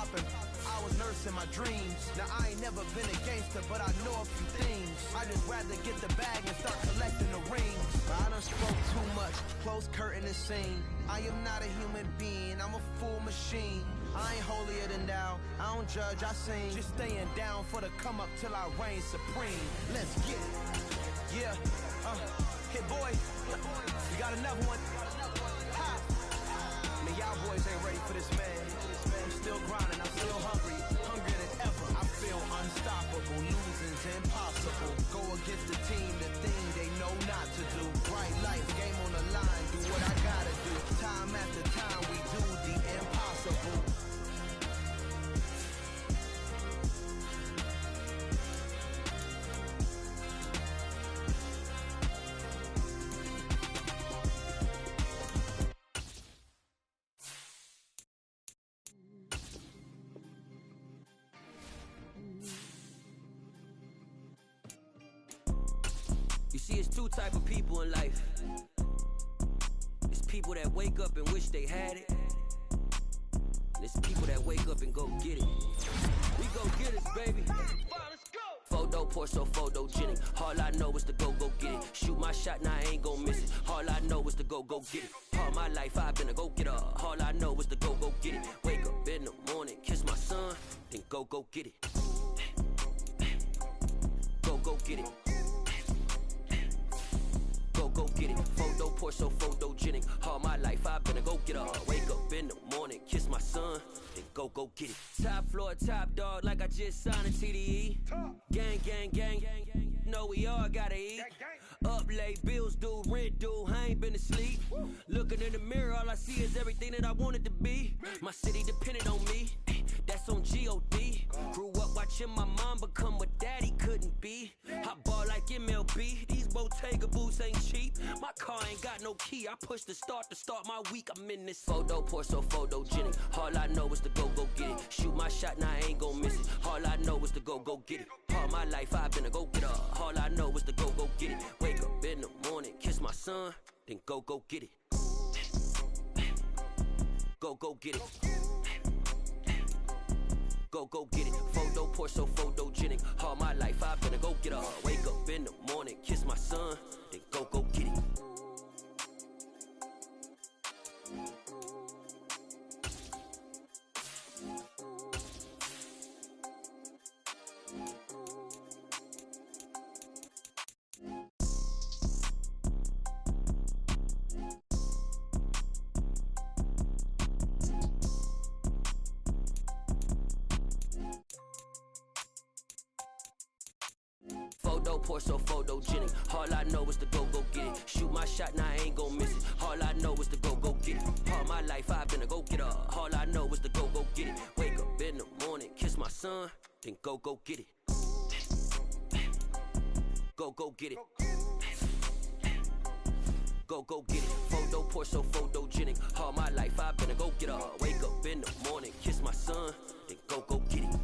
popping. I was nursing my dreams. Now I ain't never been a gangster, but I know a few things. I just rather get the bag and start collecting the rings. I done spoke too much, close curtain and scene. I am not a human being, I'm a full machine. I ain't holier than thou, I don't judge, I sing. Just staying down for the come up till I reign supreme. Let's get it. Yeah, hit boy, we got another one. Ha! Man, y'all boys ain't ready for this, man. I'm still grinding, I'm still hungry, hungrier than ever. I feel unstoppable, losing's impossible. Go against the team, the thing they know not to do. Bright light, game on the line, do what I gotta do. Time after time, we do the impossible. You see, it's two type of people in life. It's people that wake up and wish they had it. And it's people that wake up and go get it. We go get it, baby. Photo pour so photogenic. All I know is to go get it. Shoot my shot, now I ain't gon' miss it. All I know is to go get it. All my life I've been a go-getter. All I know is to go get it. Wake up in the morning, kiss my son, then go get it. Go get it. Go get it. Photo pour so photogenic. All my life I've been a go-getter. Wake up in the morning, kiss my son, then go get it. Top floor, top dog, like I just signed a TDE. Gang, gang, gang, know we all gotta eat. Up late, bills due, rent due, I ain't been asleep. Looking in the mirror, all I see is everything that I wanted to be. My city depended on me, that's on G.O.D. Grew up watching my mom become what daddy couldn't be. I ball like MLB, these Bottega boots ain't cheap. My car ain't got no key, I push the start to start my week. I'm in this photo pour so photogenic. All I know is to go get it. Shoot my shot, now I ain't gon' miss it. All I know is to go get it. All my life I've been a go-getter. All I know is to go get it. Wake up in the morning, kiss my son, then go get it. Go get it. Go get it. Photo pour so photogenic. All my life I've been a go-getter. Wake up in the morning, kiss my son, then go get it. Photo pour so photogenic. All I know is to go get it. Shoot my shot, now I ain't gon' miss it. All I know is to go get it. All my life I've been a go-getter. All I know is to go get it. Wake up in the morning, kiss my son, then go get it. Go get it. Go get it. Photo pour so photogenic. All my life I've been a go-getter. Wake up in the morning, kiss my son, then go get it.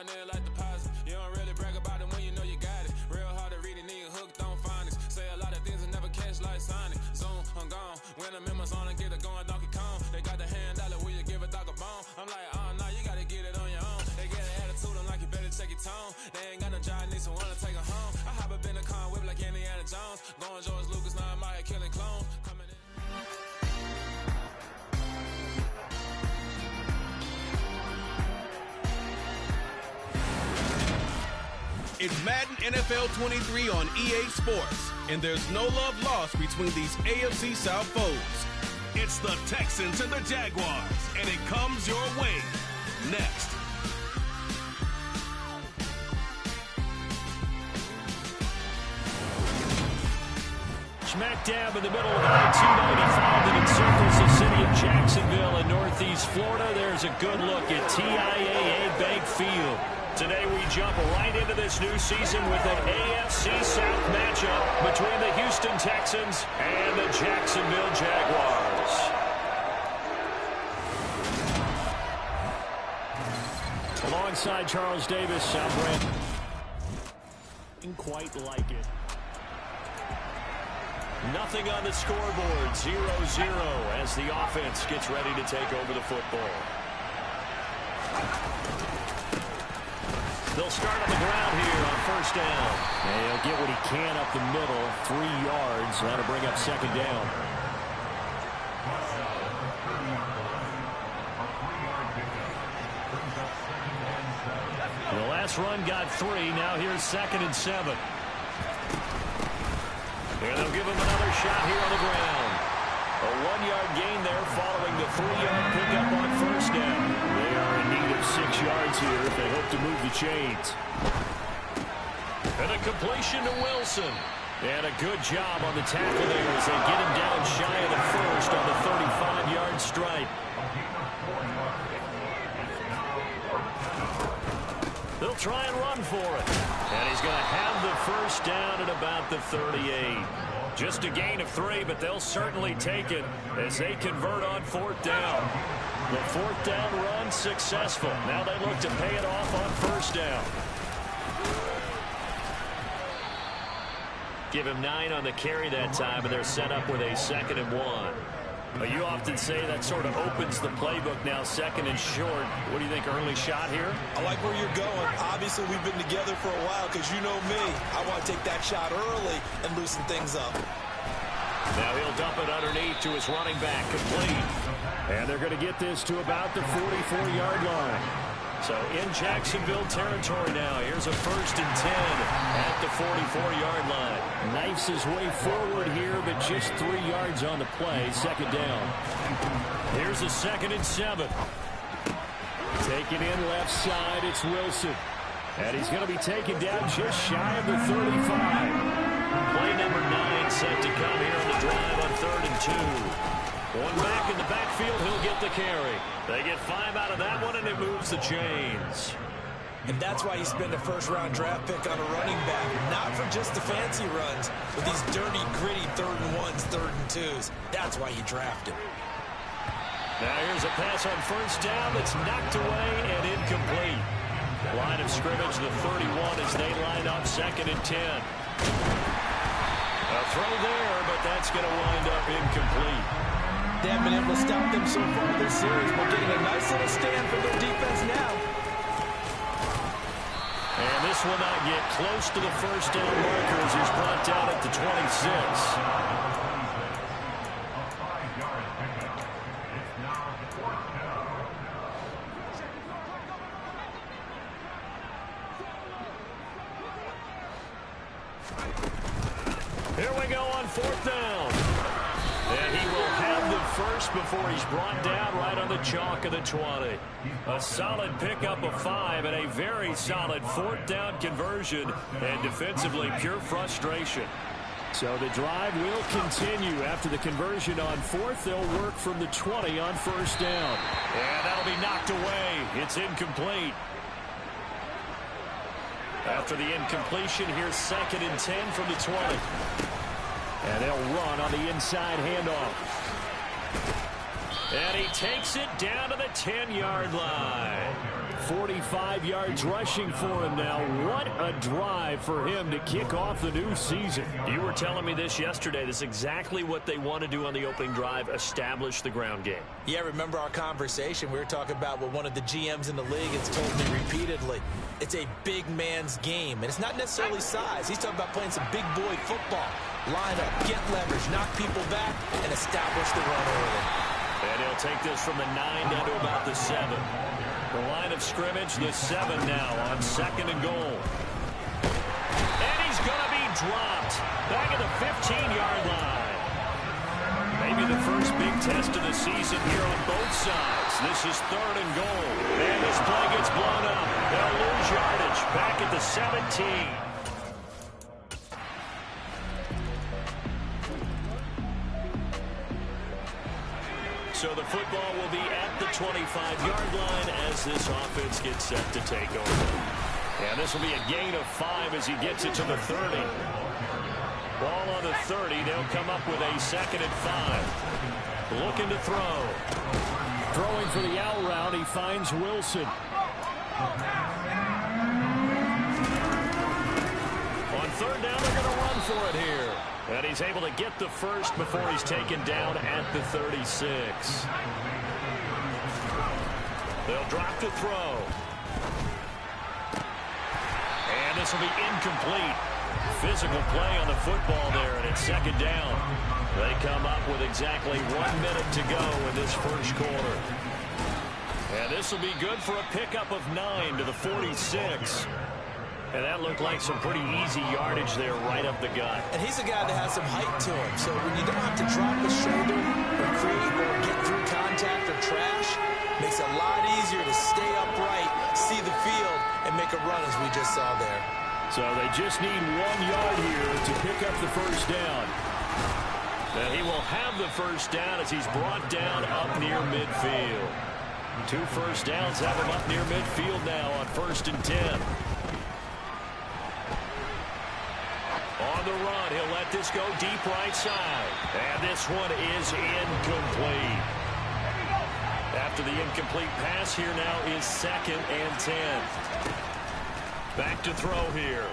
There like deposit. You don't really brag about it when you know you got it. Real hard to read a nigga hooked on phonics. Say a lot of things and never catch like Sonic. Zoom, I'm gone. When I'm in my zone and get it going Donkey Kong. They got the hand dollar, will you give a dog a bone? I'm like, oh no, you gotta get it on your own. They get an attitude, I'm like, you better check your tone. They ain't got no job, need someone to take her home. I hop up in the car, whip like Indiana Jones. Going George Lucas, now I'm out here killing clones. Coming in. It's Madden NFL 23 on EA Sports, and there's no love lost between these AFC South foes. It's the Texans and the Jaguars, and it comes your way next. Smack dab in the middle of I-295 that encircles the city of Jacksonville in northeast Florida. There's a good look at TIAA Bank Field. Today we jump right into this new season with an AFC South matchup between the Houston Texans and the Jacksonville Jaguars. Alongside Charles Davis, South Brandon. Didn't quite like it. Nothing on the scoreboard. 0-0 as the offense gets ready to take over the football. They'll start on the ground here on first down. And he'll get what he can up the middle. 3 yards. That'll bring up second down. The last run got 3. Now here's 2nd and 7. And they'll give him another shot here on the ground. A 1-yard gain there following the 3-yard pickup on first down. They are in need of 6 yards here if they hope to move the chains. And a completion to Wilson. And a good job on the tackle there as they get him down shy of the first on the 35-yard stripe. They'll try and run for it. And he's going to have the first down at about the 38. Just a gain of 3, but they'll certainly take it as they convert on 4th down. The 4th down run successful. Now they look to pay it off on first down. Give him 9 on the carry that time, and they're set up with a 2nd and 1. You often say that sort of opens the playbook now, 2nd and short. What do you think, early shot here? I like where you're going. Obviously, we've been together for a while because you know me. I want to take that shot early and loosen things up. Now he'll dump it underneath to his running back, complete. And they're going to get this to about the 44-yard line. So in Jacksonville territory now. Here's a 1st and 10 at the 44-yard line. Knifes his way forward here, but just 3 yards on the play. 2nd down. Here's a 2nd and 7. Taking in left side, it's Wilson. And he's going to be taken down just shy of the 35. Play number 9 set to come here on the drive on 3rd and 2. One back in the backfield, he'll get the carry. They get 5 out of that one, and it moves the chains. And that's why you spend a first-round draft pick on a running back. Not for just the fancy runs, but these dirty, gritty 3rd and 1s, 3rd and 2s. That's why you draft him. Now here's a pass on first down that's knocked away and incomplete. Line of scrimmage, the 31 as they line up 2nd and 10. A throw there, but that's going to wind up incomplete. They haven't been able to stop them so far this series, but getting a nice little stand from their defense now. And this will not get close to the first down marker as he's brought down at the 26. Here we go on 4th down. And he will have the first before he's brought down right on the chalk of the 20. A solid pickup of 5 and a very solid 4th down conversion. And defensively, pure frustration. So the drive will continue after the conversion on 4th. They'll work from the 20 on first down. And that'll be knocked away. It's incomplete. After the incompletion, here's 2nd and 10 from the 20. And they'll run on the inside handoff. And he takes it down to the 10-yard line. 45 yards rushing for him now. What a drive for him to kick off the new season. You were telling me this yesterday. This is exactly what they want to do on the opening drive, establish the ground game. Yeah, remember our conversation? We were talking about what one of the GMs in the league has told me repeatedly. It's a big man's game, and it's not necessarily size. He's talking about playing some big boy football. Line up, get leverage, knock people back, and establish the run early. And he'll take this from the 9 down to about the 7. The line of scrimmage, the 7 now on 2nd and goal. And he's going to be dropped back at the 15-yard line. Maybe the first big test of the season here on both sides. This is 3rd and goal. And this play gets blown up. They'll lose yardage back at the 17. So the football will be at the 25-yard line as this offense gets set to take over. And this will be a gain of 5 as he gets it to the 30. Ball on the 30. They'll come up with a 2nd and 5. Looking to throw. Throwing for the out route. He finds Wilson. On third down, they're going to run for it here. And he's able to get the first before he's taken down at the 36. They'll drop to throw. And this will be incomplete. Physical play on the football there, and it's second down. They come up with exactly 1 minute to go in this first quarter. And this will be good for a pickup of 9 to the 46. And that looked like some pretty easy yardage there right up the gut. And he's a guy that has some height to him. So when you don't have to drop his shoulder or create or get through contact or trash, makes it a lot easier to stay upright, see the field, and make a run as we just saw there. So they just need 1 yard here to pick up the first down. And he will have the first down as he's brought down up near midfield. 2 first downs have him up near midfield now on 1st and 10. On the run, he'll let this go deep right side. And this one is incomplete. After the incomplete pass, here now is 2nd and 10. Back to throw here.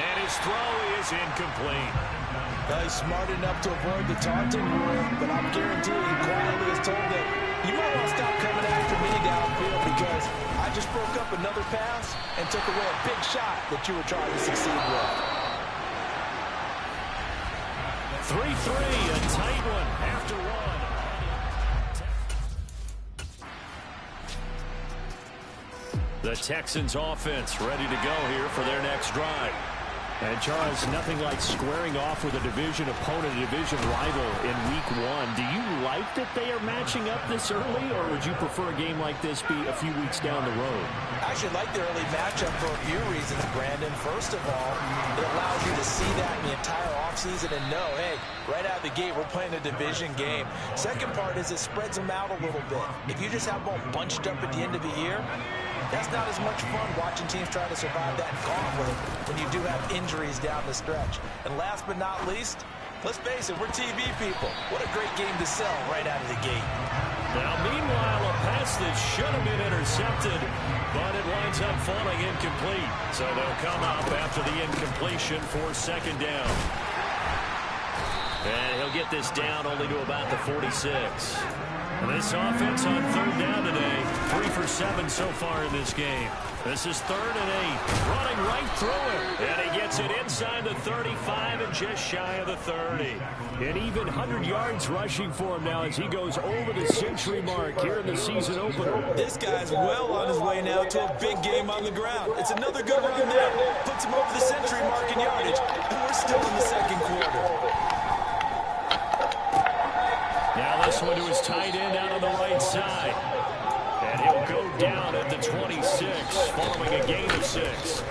And his throw is incomplete. He's smart enough to avoid the taunting rule, but I'm guaranteeing he quietly has told them, you might want to stop coming after me downfield because I just broke up another pass and took away a big shot that you were trying to succeed with. 3-3, a tight one after 1. The Texans offense ready to go here for their next drive. And, Charles, nothing like squaring off with a division opponent, a division rival in Week 1. Do you like that they are matching up this early, or would you prefer a game like this be a few weeks down the road? I actually like the early matchup for a few reasons, Brandon. First of all, it allows you to see that in the entire offseason and know, hey, right out of the gate, we're playing a division game. Second part is it spreads them out a little bit. If you just have them all bunched up at the end of the year, that's not as much fun watching teams try to survive that gauntlet when you do have injuries down the stretch. And last but not least, let's face it, we're TV people. What a great game to sell right out of the gate. Now, meanwhile, a pass that should have been intercepted, but it winds up falling incomplete. So they'll come up after the incompletion for 2nd down. And he'll get this down only to about the 46. And this offense on 3rd down today, 3 for 7 so far in this game. This is 3rd and 8, running right through him. And he gets it inside the 35 and just shy of the 30. An even 100 yards rushing for him now as he goes over the century mark here in the season opener. This guy's well on his way now to a big game on the ground. It's another good run there. Puts him over the century mark in yardage. And we're still in the 2nd quarter. Now this one to his tight end out on the right side. And he'll go down at the 26 following a gain of 6.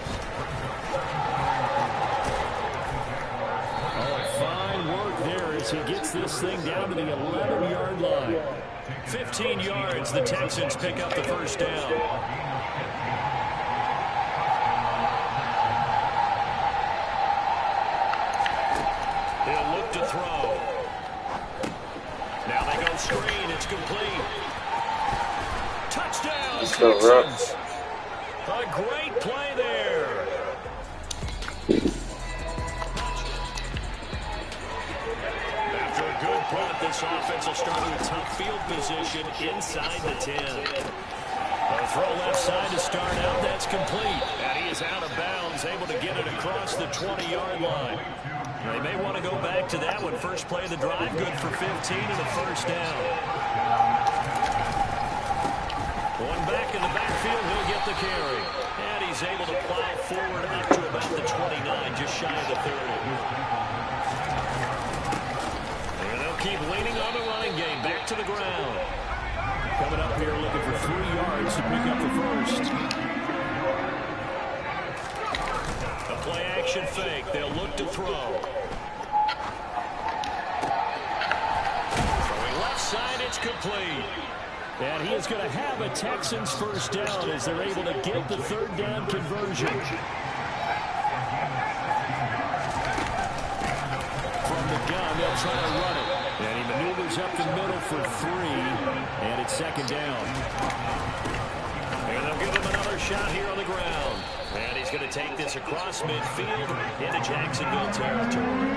Oh, fine work there as he gets this thing down to the 11-yard line. 15 yards, the Texans pick up the first down. He'll look to throw. Now they go screen. It's complete. Touchdown, Texans. A great play there. After a good punt, this offense will start with tough field position inside the 10. A throw left side to start out. That's complete. And he is out of bounds, able to get it across the 20-yard line. They may want to go back to that one. First play of the drive, good for 15 and a first down. Going back in the backfield, he'll get the carry. And he's able to plow forward up to about the 29, just shy of the 30. And they'll keep leaning on the running game, back to the ground. Coming up here looking for 3 yards to pick up the first. Play action fake. They'll look to throw. Throwing left side, it's complete. And he is going to have a Texans first down as they're able to get the 3rd down conversion. From the gun, they'll try to run it. And he maneuvers Jags up the middle for 3, and it's second down. And they'll give him another shot here on the ground. And he's going to take this across midfield into Jacksonville territory.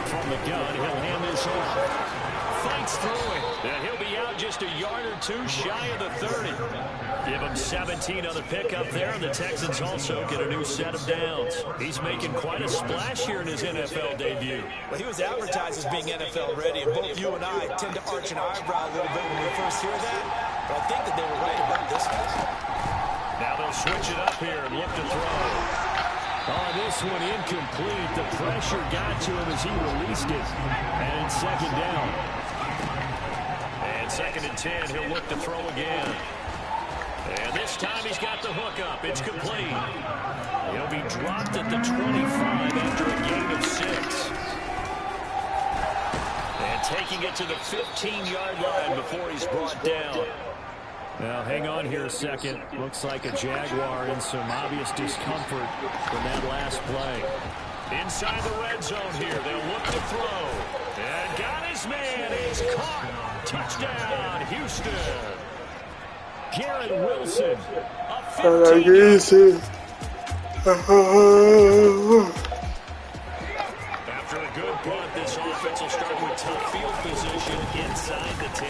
From the gun, he'll hand this off. Fights through it. And he'll be out just a yard or two shy of the 30. Give him 17 on the pickup there, and the Texans also get a new set of downs. He's making quite a splash here in his NFL debut. Well, he was advertised as being NFL ready, and both you and I tend to arch an eyebrow a little bit when we first hear that, but I think that they were right about this one. Now they'll switch it up here and look to throw. Oh, this one incomplete. The pressure got to him as he released it. And it's second down. And second and 10, he'll look to throw again. And this time he's got the hook up. It's complete. He'll be dropped at the 25 after a gain of 6. And taking it to the 15-yard line before he's brought down. Now, hang on here a second. Looks like a Jaguar in some obvious discomfort from that last play. Inside the red zone here. They'll look to throw. And got his man. He's caught. Touchdown, Houston. Garrett Wilson. A 15. After a good punt, this offense will start with tough field position inside the 10.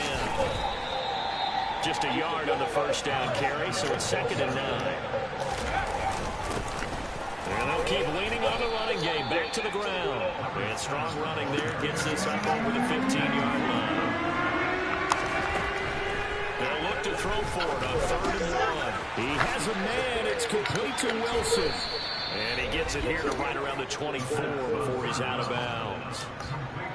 Just a yard on the first down carry, so it's second and 9. And they'll keep leaning on the running game back to the ground. And strong running there gets this up over the 15-yard line. They'll look to throw for it on third and 1. He has a man. It's complete to Wilson. And he gets it here to right around the 24 before he's out of bounds.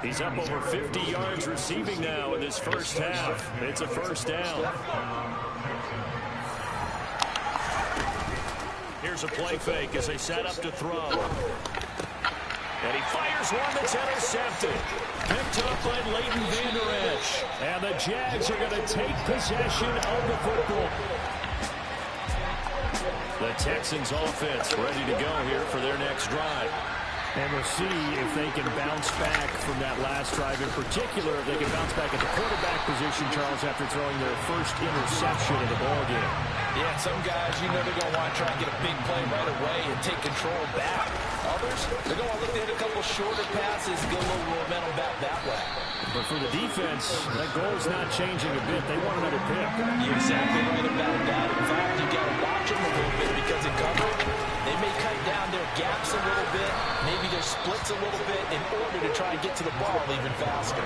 He's up over 50 yards receiving now in this first half. It's a first down. Here's a play fake as they set up to throw. And he fires one that's intercepted. Picked up by Leighton Vander Esch. And the Jags are going to take possession of the football. The Texans offense ready to go here for their next drive. And we'll see if they can bounce back from that last drive. In particular, if they can bounce back at the quarterback position, Charles, after throwing their first interception of the ballgame. Yeah, some guys, you know they're going to want to try and get a big play right away and take control back. Others, they're going to look to hit a couple shorter passes and get a little momentum back that way. But for the defense, that goal's not changing a bit. They want another pick. You're exactly right about that. In fact, you got to watch them a little bit because in coverage, they may cut down their gaps a little bit, maybe their splits a little bit in order to try and get to the ball even faster.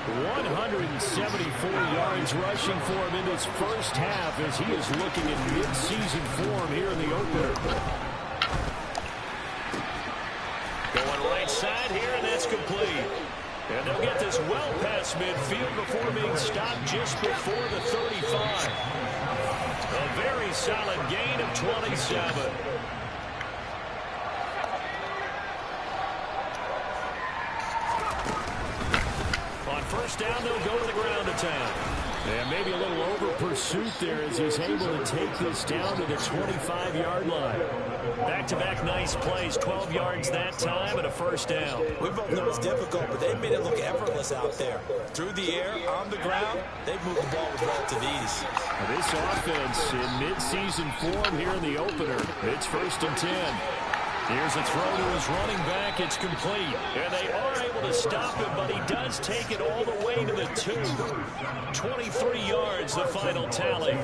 174 yards rushing for him in this first half as he is looking in mid-season form here in the opener. Going right side here, and that's complete. And they'll get this well past midfield before being stopped just before the 35. A very solid gain of 27. On first down, they'll go to the ground attack. And maybe a little over-pursuit there as he's able to take this down to the 25-yard line. Back-to-back nice plays, 12 yards that time and a first down. We both know it's difficult, but they made it look effortless out there. Through the air, on the ground, they've moved the ball with relative ease. Now this offense in mid-season form here in the opener. It's first and 10. Here's a throw to his running back. It's complete. And they are able to stop him, but he does take it all the way to the 2. 23 yards, the final tally.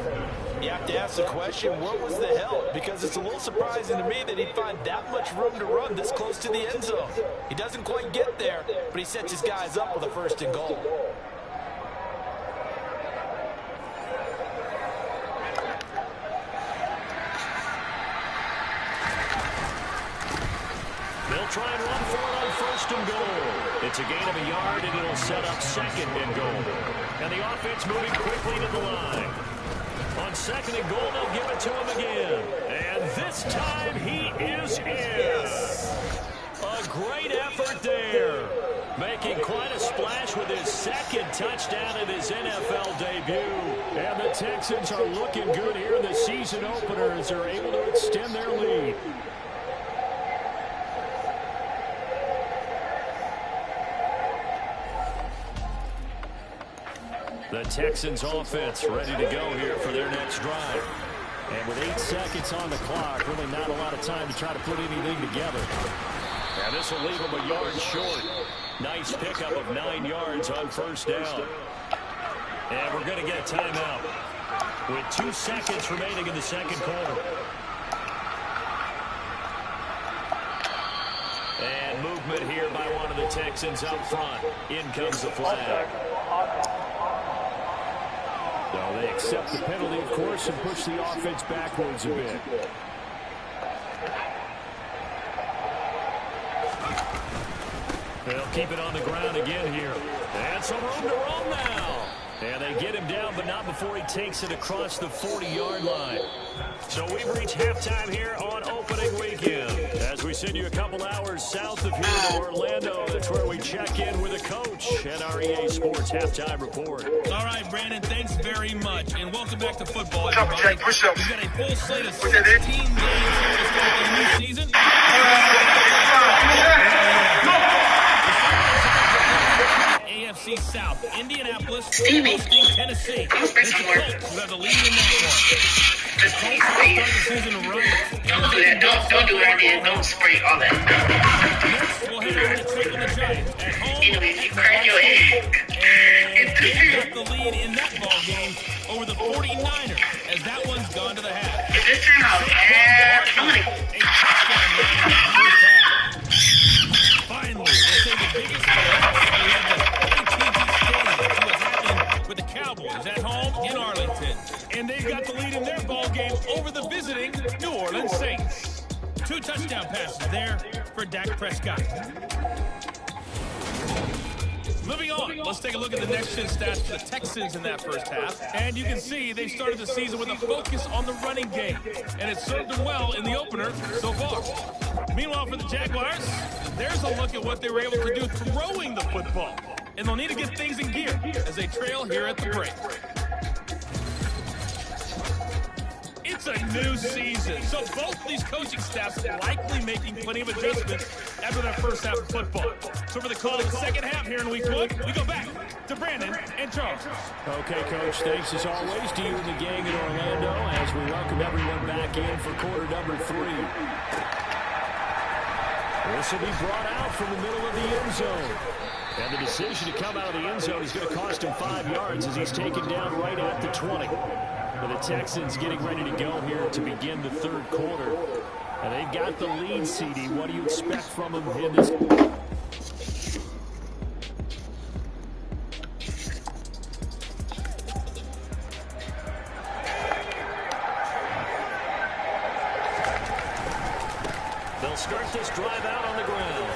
You have to ask the question, what was the help? Because it's a little surprising to me that he'd find that much room to run this close to the end zone. He doesn't quite get there, but he sets his guys up with a first and goal. They'll try and run for it on first and goal. It's a gain of a yard, and it'll set up second and goal. And the offense moving quickly to the line. On second and goal, they'll give it to him again. And this time, he is in. A great effort there. Making quite a splash with his second touchdown in his NFL debut. And the Texans are looking good here in the season opener as they're able to extend their lead. The Texans offense ready to go here for their next drive. And with 8 seconds on the clock, really not a lot of time to try to put anything together. And this will leave them a yard short. Nice pickup of 9 yards on first down. And we're going to get a timeout with 2 seconds remaining in the second quarter. And movement here by one of the Texans up front. In comes the flag. Well, they accept the penalty, of course, and push the offense backwards a bit. They'll keep it on the ground again here. And some room to roam now. And they get him down, but not before he takes it across the 40-yard line. So we've reached halftime here on opening weekend. As we send you a couple hours south of here to Orlando, that's where we check in with a coach at our EA Sports Halftime Report. All right, Brandon, thanks very much. And welcome back to football, everybody. We've got a full slate of 16 games here to start the new season. AFC South, Indianapolis hosting Tennessee. It's the Colts who have the lead in that one. The Colts start the season right. Don't do that. Don't do that, man. Don't spray all that. Next, we'll head over to take on the Giants at home. You crack your head. And they got the lead in that ball game over the 49ers, as that one's gone to the half. Is this turnout funny? A touchdown run in that first half. Finally, we'll say the biggest play. We have the AT&T Stadium. See what's happening with the Cowboys at home in Arlington. And they've got the lead in their ball game over the visiting New Orleans Saints. 2 touchdown passes there for Dak Prescott. Moving on, let's take a look at the next-gen stats for the Texans in that first half. And you can see they started the season with a focus on the running game. And it served them well in the opener so far. Meanwhile, for the Jaguars, there's a look at what they were able to do throwing the football. And they'll need to get things in gear as they trail here at the break. It's a new season, so both these coaching staffs are likely making plenty of adjustments after that first half of football. So for the call of the second half here in week 1, we go back to Brandon and Charles. Okay, Coach, thanks as always to you and the gang in Orlando as we welcome everyone back in for quarter number 3. This will be brought out from the middle of the end zone. And the decision to come out of the end zone is going to cost him 5 yards as he's taken down right at the 20. But the Texans getting ready to go here to begin the third quarter. And they've got the lead, CD. What do you expect from them in this? They'll start this drive out on the ground.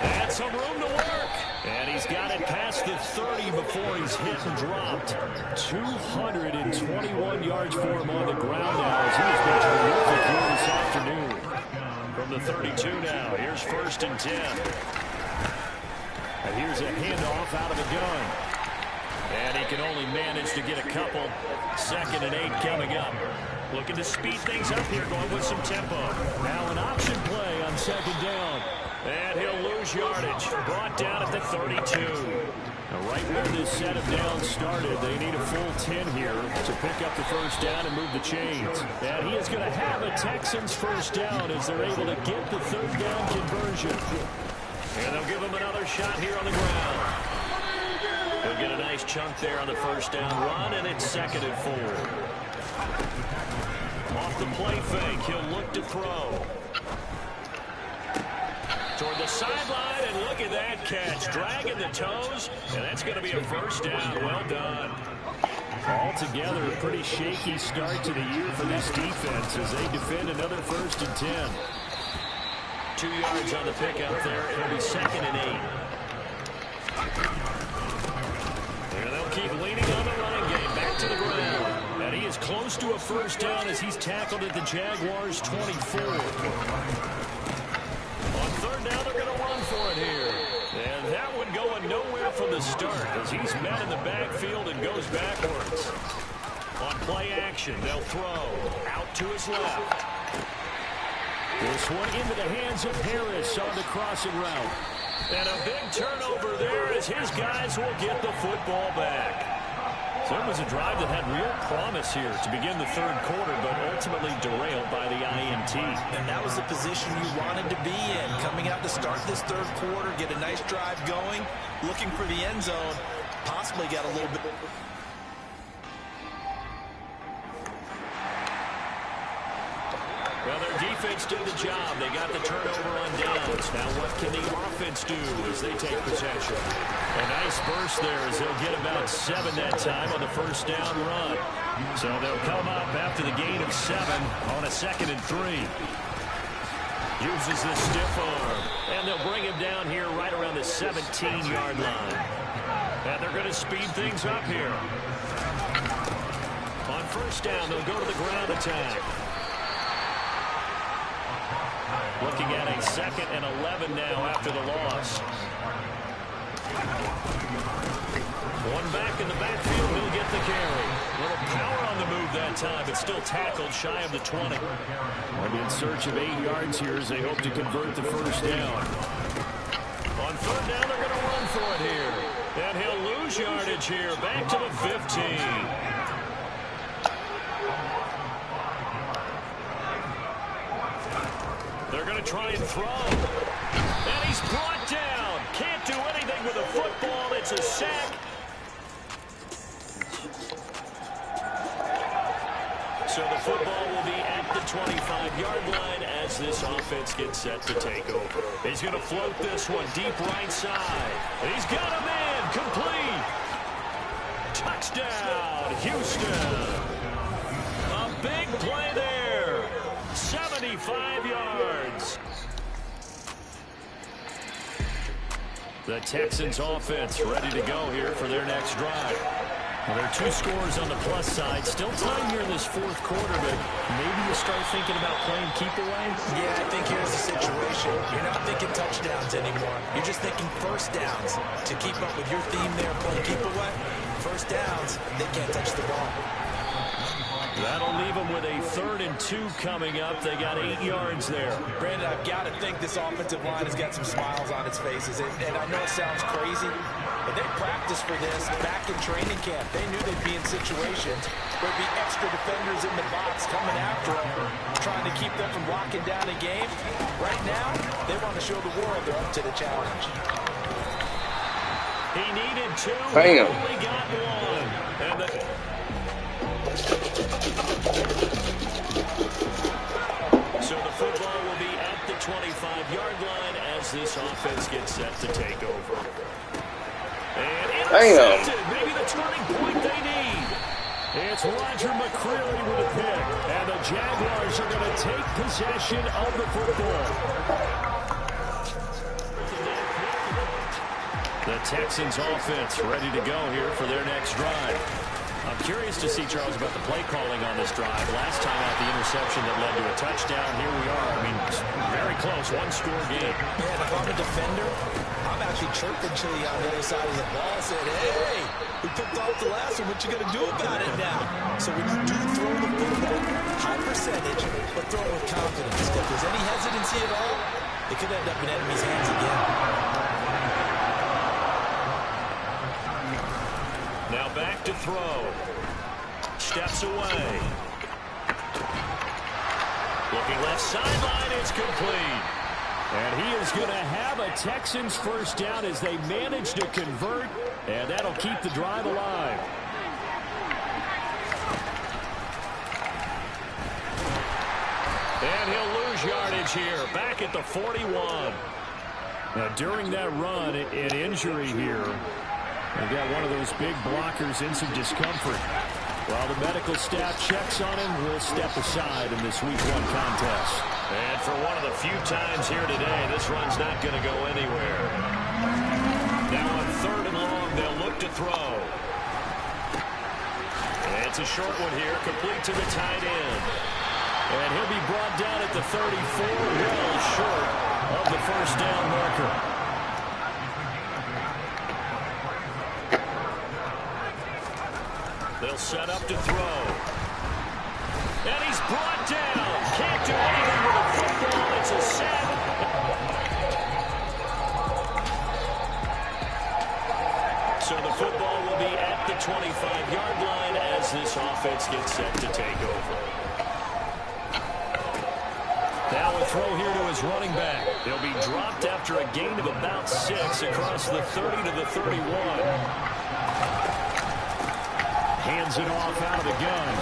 And some room to work. And he's got it past the 30 before he's hit and dropped. 221 yards for him on the ground now as he's been terrific here this afternoon. From the 32 now, here's 1st and 10. And here's a handoff out of the gun. And he can only manage to get a couple. 2nd and 8 coming up. Looking to speed things up here, going with some tempo. Now an option play on 2nd down. And he'll lose yardage. Brought down at the 32. Now right where this set of downs started, they need a full 10 here to pick up the first down and move the chains. And he is going to have a Texans first down as they're able to get the 3rd down conversion. And they'll give him another shot here on the ground. They'll get a nice chunk there on the first down run, and it's 2nd and 4. Off the play fake, he'll look to throw. Toward the sideline, and look at that catch. Dragging the toes, and that's going to be a first down. Well done. Altogether, a pretty shaky start to the year for this defense as they defend another 1st and 10. 2 yards on the pickup there. It'll be 2nd and 8. And they'll keep leaning on the running game. Back to the ground. And he is close to a first down as he's tackled at the Jaguars' 24. On 3rd down, they're going to run for it here. And that one going nowhere from the start as he's met in the backfield and goes backwards. On play action, they'll throw out to his left. This one into the hands of Harris on the crossing route. And a big turnover there as his guys will get the football back. So it was a drive that had real promise here to begin the third quarter, but ultimately derailed by the INT. And that was the position you wanted to be in. Coming out to start this third quarter, get a nice drive going, looking for the end zone, possibly got a little bit... Well, their defense did the job. They got the turnover on downs. Now what can the offense do as they take possession? A nice burst there as they'll get about 7 that time on the first down run. So they'll come up after the gain of 7 on a 2nd and 3. Uses the stiff arm. And they'll bring him down here right around the 17-yard line. And they're going to speed things up here. On first down, they'll go to the ground attack. Looking at a 2nd and 11 now after the loss. One back in the backfield, he'll get the carry. A little power on the move that time, but still tackled shy of the 20. And in search of 8 yards here as they hope to convert the first down. On third down, they're going to run for it here. And he'll lose yardage here, back to the 15. They're going to try and throw. And he's brought down. Can't do anything with a football. It's a sack. So the football will be at the 25-yard line as this offense gets set to take over. He's going to float this one deep right side. He's got him in. Complete. Touchdown, Houston. A big play there. 75 yards. The Texans offense ready to go here for their next drive. Well, there are 2 scores on the plus side. Still time here in this fourth quarter, but maybe you start thinking about playing keep away? Yeah, I think here's the situation. You're not thinking touchdowns anymore. You're just thinking first downs. To keep up with your theme there, playing keep away, first downs, they can't touch the ball. That'll leave them with a 3rd and 2 coming up. They got 8 yards there. Brandon, I've got to think this offensive line has got some smiles on its faces. And I know it sounds crazy, but they practiced for this back in training camp. They knew they'd be in situations where there'd be extra defenders in the box coming after them, trying to keep them from locking down a game. Right now, they want to show the world they're up to the challenge. He needed 2. Bam. He only got 1. And so the football will be at the 25-yard line as this offense gets set to take over. And intercepted. Maybe the turning point they need. It's Roger McCreary with a pick. And the Jaguars are going to take possession of the football. The Texans offense ready to go here for their next drive. I'm curious to see, Charles, about the play calling on this drive. Last time out, the interception that led to a touchdown. Here we are. I mean, very close, 1-score game. Yeah, if I'm a defender, I'm actually chirping to the on the other side of the ball, saying, hey, we picked off the last one. What you going to do about it now? So when you do throw the football, high percentage, but throw it with confidence. If there's any hesitancy at all, it could end up in enemy's hands again. Now back to throw. Steps away. Looking left sideline, it's complete. And he is going to have a Texans first down as they manage to convert, and that'll keep the drive alive. And he'll lose yardage here, back at the 41. Now, during that run, an injury here. They've got one of those big blockers in some discomfort. While the medical staff checks on him, we'll step aside in this Week 1 contest. And for one of the few times here today, this run's not going to go anywhere. Now on 3rd and long, they'll look to throw. And it's a short one here, complete to the tight end. And he'll be brought down at the 34, well short of the first down marker. They'll set up to throw. And he's brought down. Can't do anything with a football. It's a sack. So the football will be at the 25-yard line as this offense gets set to take over. Now a throw here to his running back. He'll be dropped after a gain of about 6 across the 30 to the 31. Hands it off out of the gun.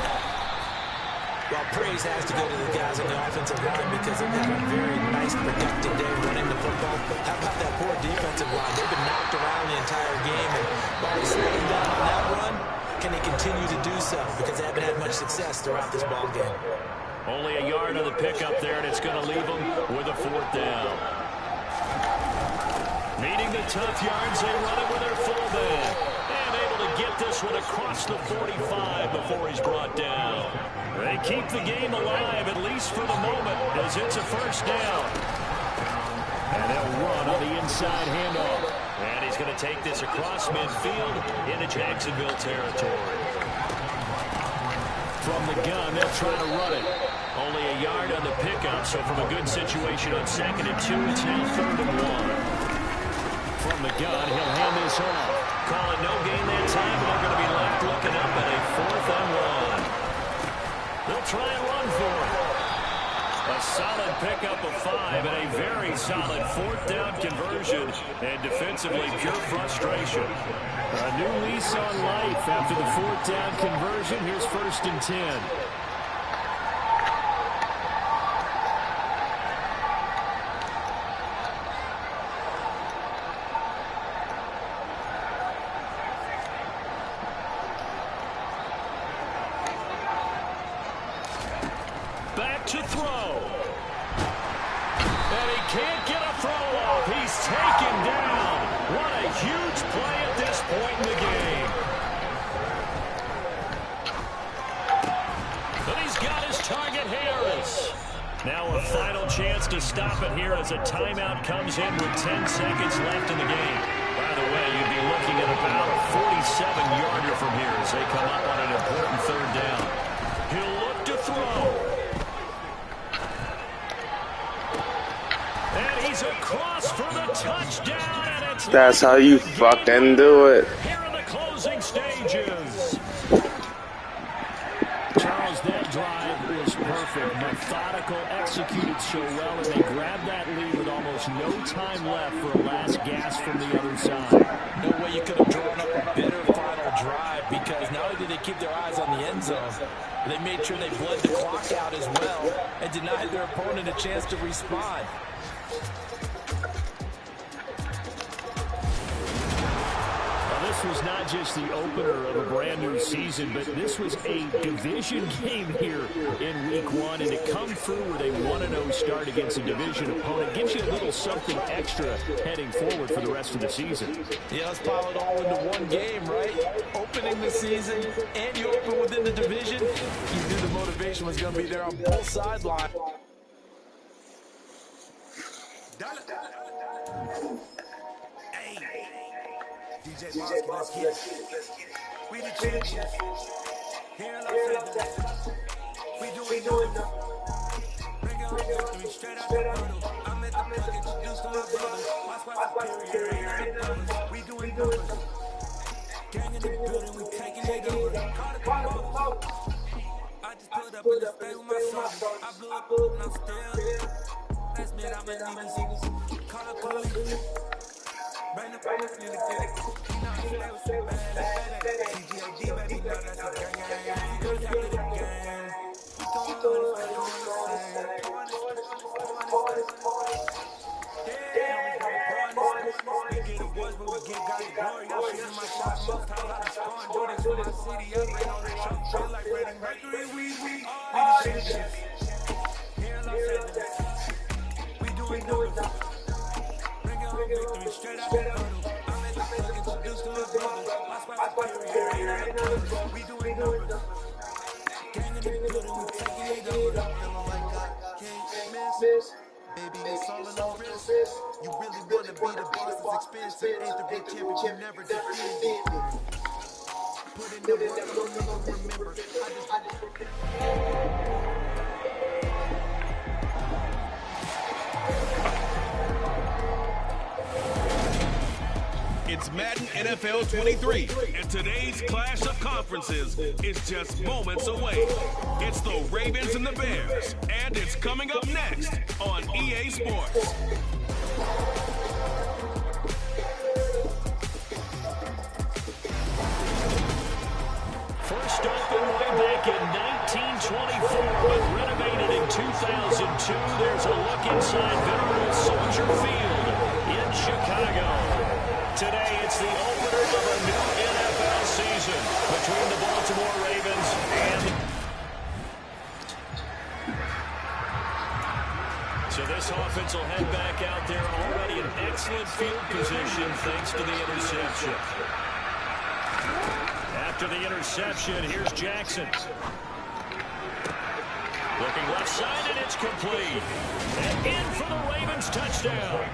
Well, praise has to go to the guys on the offensive line because they've had a very nice, productive day running the football. How about that poor defensive line? They've been knocked around the entire game, and while he's slowing down on that run, can he continue to do so? Because they haven't had much success throughout this ball game. Only a yard on the pickup there, and it's going to leave them with a 4th down. Needing the tough yards, they run it with their fullback. And able to get this one across the 45 before he's brought down. They keep the game alive, at least for the moment, as it's a 1st down. And they'll run on the inside handoff. And he's going to take this across midfield into Jacksonville territory. From the gun, they'll try to run it. Only a yard on the pickup, so from a good situation on 2nd and 2, it's now 3rd and 1. From the gun, he'll hand this off. Call it no gain that time, but they're going to be left looking up at a 4th and 1. They'll try and run for it. A solid pickup of 5 and a very solid 4th down conversion. And defensively, pure frustration. A new lease on life after the 4th down conversion. Here's 1st and 10. Back to throw. And he can't get a throw off. He's taken down. What a huge play at this point in the game. And he's got his target, Harris. Now a final chance to stop it here as a timeout comes in with 10 seconds left in the game. By the way, you'd be looking at about a 47-yarder from here as they come up on an important 3rd down. He'll look to throw. And he's across for the touchdown, and it's that's how you fucking do it. Here in the closing stages. Charles, that drive was perfect. Methodical, executed so well, and they grabbed that lead with almost no time left for a last gasp from the other side. No way you could have drawn up a better final drive because not only did they keep their eyes on the end zone, they made sure they bled the clock out as well and denied their opponent a chance to respond. This was not just the opener of a brand new season, but this was a division game here in week 1. And to come through with a 1-0 start against a division opponent gives you a little something extra heading forward for the rest of the season. Yeah, let's pile it all into one game, right? Opening the season and you open within the division. You knew the motivation was going to be there on both sidelines. DJ Bosky, let's get it. We the champions. Here in Los Angeles. We doing numbers. Bring it home victory straight out the bottle. I'm at the plug, introduced to my brother. Watch superior, ain't no numbers. We doing numbers. Gang in the building, we taking it over. Call the ball. I just put up in the state with my son. I blew up and I'm still. Last minute, I'm in the call the police. Bring the police in the clinic. You know I play with some bad. CGAD, baby, know that's a gang. You just after the game. We doing we get awards, but we get God's glory. I'm shooting my shot most times I just score and do this for my city. I bring on the truck, feel like Freddie Mercury. We the champions. Here in Los Angeles. We doing numbers. Victory straight out the bottle. I'm at the plug, introduced to my brother. My superior, ain't no numbers. We doing numbers. Gang in the building, we taking it over. Feeling like I can't miss. Baby, it's all in the wrist. You really wanna be the boss, it's expensive. Ain't the big champion, you never defend. Put in the work, don't never remember. It's Madden NFL 23, and today's clash of conferences is just moments away. It's the Ravens and the Bears, and it's coming up next on EA Sports. First open way back in 1924, but renovated in 2002. There's a look inside venerable Soldier Field in Chicago. Today, it's the opener of a new NFL season between the Baltimore Ravens and... So this offense will head back out there already in excellent field position thanks to the interception. After the interception, here's Jackson. Looking left side, and it's complete. And in for the Ravens touchdown.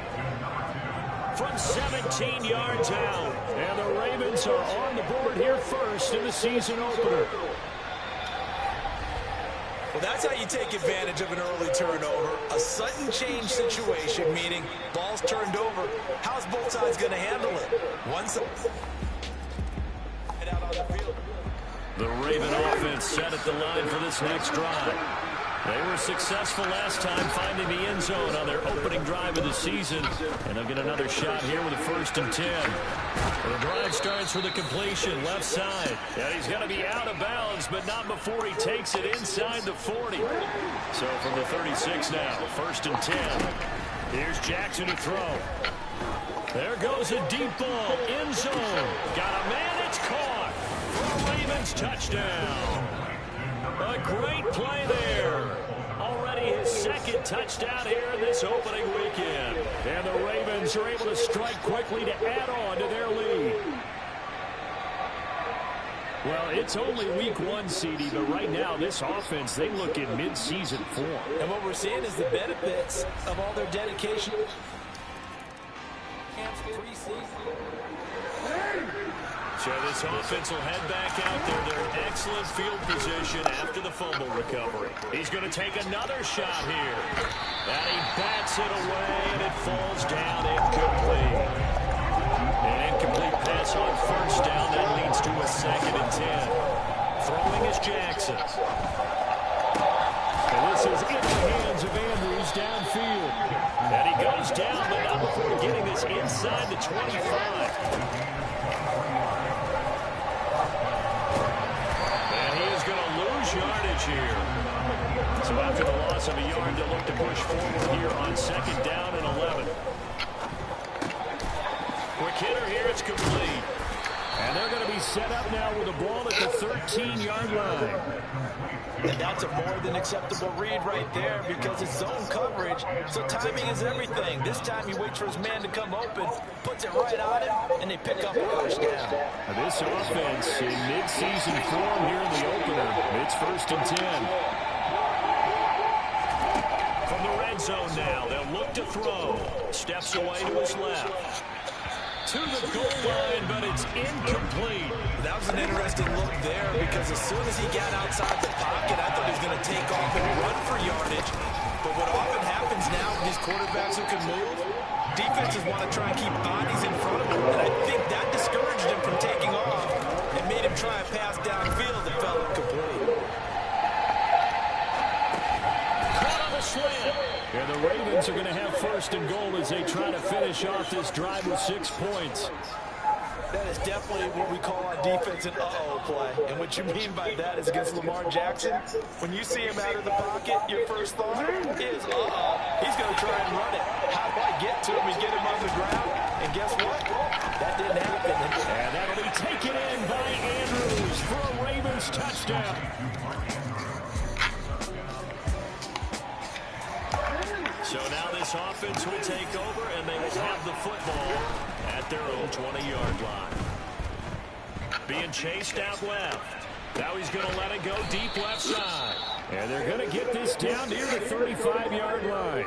From 17 yards out. And the Ravens are on the board here first in the season opener. Well, that's how you take advantage of an early turnover. A sudden change situation, meaning ball's turned over. How's both sides going to handle it? One side out on the field. The Raven offense set at the line for this next drive. They were successful last time finding the end zone on their opening drive of the season. And they'll get another shot here with a 1st and 10. The drive starts with a completion left side. And he's going to be out of bounds, but not before he takes it inside the 40. So from the 36 now, 1st and 10. Here's Jackson to throw. There goes a deep ball, end zone. Got a man, it's caught for a Ravens touchdown. A great play there. Already his 2nd touchdown here in this opening weekend. And the Ravens are able to strike quickly to add on to their lead. Well, it's only week 1, CD, but right now this offense, they look in mid-season form. And what we're seeing is the benefits of all their dedication. So this offense will head back out there. They're in excellent field position after the fumble recovery. He's going to take another shot here. And he bats it away, and it falls down incomplete. An incomplete pass on 1st down. That leads to a 2nd and 10. Throwing is Jackson. And this is in the hands of Andrews downfield. And he goes down, but not before getting this inside the 25. Yardage here. So after the loss of a yard, they'll look to push forward here on 2nd down and 11. Quick hitter here, it's complete. And they're going to be set up now with the ball at the 13-yard line. And that's a more than acceptable read right there because it's zone coverage, so timing is everything. This time he waits for his man to come open, puts it right on him, and they pick up a 1st down. Now this offense in mid-season form here in the opener. It's 1st and 10. From the red zone now, they'll look to throw. Steps away to his left. To the goal line, but it's incomplete. That was an interesting look there because as soon as he got outside the pocket, I thought he was going to take off and run for yardage. But what often happens now with these quarterbacks who can move, defenses want to try and keep bodies in front of them. And I think that discouraged him from taking off and made him try a pass downfield that fell incomplete. Caught on the slant. And the Ravens are going to have 1st and goal as they try to finish off this drive with 6 points. That is definitely what we call on defense an uh-oh play. And what you mean by that is against Lamar Jackson, when you see him out of the pocket, your first thought is, uh-oh, he's going to try and run it. How do I get to him and get him on the ground? And guess what? That didn't happen. And that'll be taken in by Andrews for a Ravens touchdown. So now this offense will take over, and they will have the football at their own 20-yard line. Being chased out left. Now he's going to let it go deep left side. And they're going to get this down near the 35-yard line.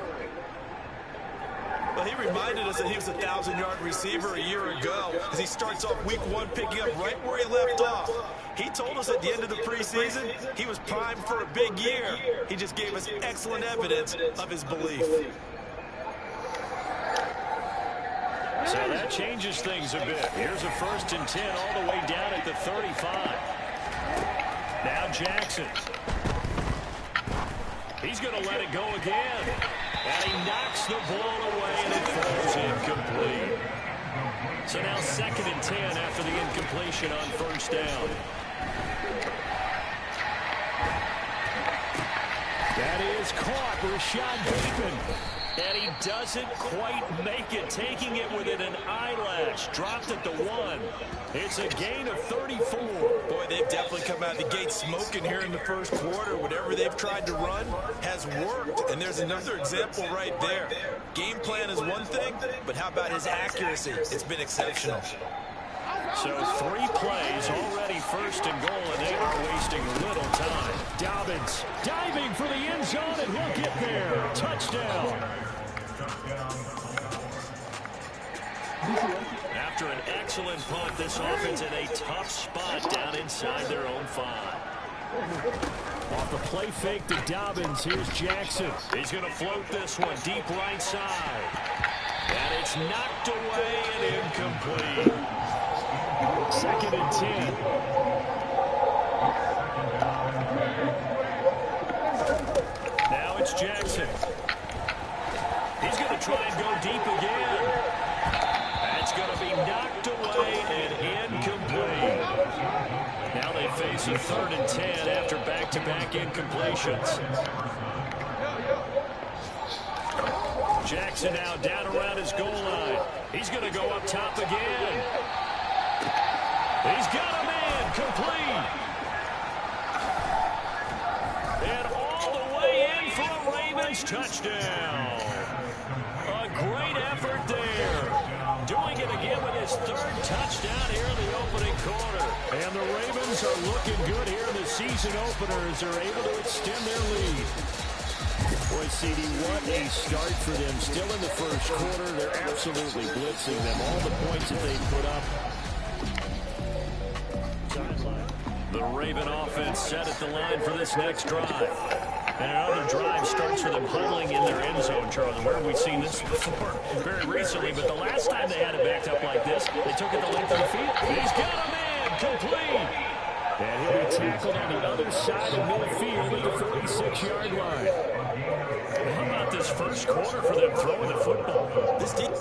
Well, he reminded us that he was a 1,000-yard receiver a year ago as he starts off week 1 picking up right where he left off. He told us at the end of the preseason he was primed for a big year. He just gave us excellent evidence of his belief. So that changes things a bit. Here's a 1st and 10 all the way down at the 35. Now Jackson. He's going to let it go again. And he knocks the ball away, and it falls incomplete. So now 2nd and 10 after the incompletion on 1st down. That is caught. Rashad Bateman. And he doesn't quite make it, taking it within an eyelash. Dropped at the 1. It's a gain of 34. Boy, they've definitely come out of the gate smoking here in the 1st quarter. Whatever they've tried to run has worked. And there's another example right there. Game plan is one thing, but how about his accuracy? It's been exceptional. So 3 plays, already 1st and goal, and they are wasting little time. Dobbins diving for the end zone, and he'll get there. Touchdown. After an excellent punt, this offense in a tough spot down inside their own 5. Off the play fake to Dobbins, here's Jackson. He's going to float this one deep right side. And it's knocked away and incomplete. 2nd and 10. Now it's Jackson. He's going to try and go deep again. That's going to be knocked away and incomplete. Now they face a 3rd and 10 after back-to-back incompletions. Jackson now down around his goal line. He's going to go up top again. He's got a man complete. And all the way in for a Ravens touchdown. A great effort there. Doing it again with his 3rd touchdown here in the opening quarter. And the Ravens are looking good here in the season opener as they're able to extend their lead. Boy, CD, what a start for them. Still in the 1st quarter, they're absolutely blitzing them. All the points that they put up. The Raven offense set at the line for this next drive. And another drive starts with them huddling in their end zone, Charlie. Where have we seen this before? Very recently, but the last time they had it backed up like this, they took it the length of the field. He's got a man complete. And he'll be tackled on the other side of midfield at the 46-yard line. How about this 1st quarter for them throwing the football? This team...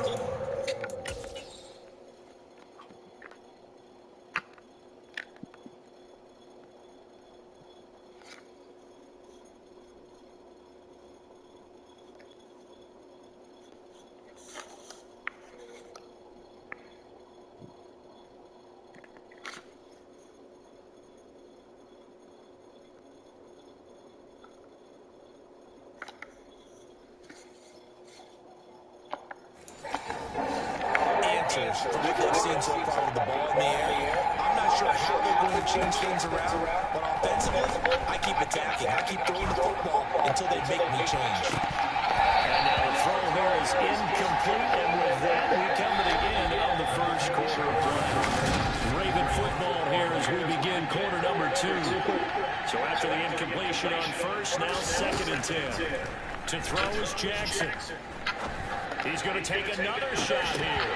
From what they've seen so far with the ball in the air, I'm not sure how they're going to change things around, but offensively, I keep attacking. I keep throwing the football until they make me change. And now the throw here is incomplete, and with that, we come to the end of the 1st quarter of play. Raven football here as we begin quarter number 2. So after the incompletion on 1st, now 2nd and 10. To throw is Jackson. He's going to take another shot here.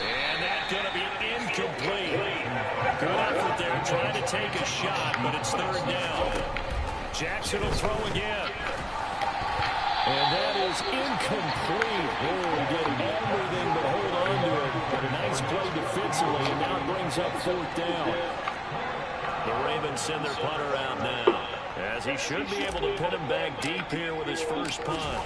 And that's going to be incomplete. Good effort there trying to take a shot, but it's 3rd down. Jackson will throw again. And that is incomplete. Oh, getting everything but hold on to it. But a nice play defensively, and now it brings up 4th down. The Ravens send their punter out now, as he should be able to pin him back deep here with his 1st punt.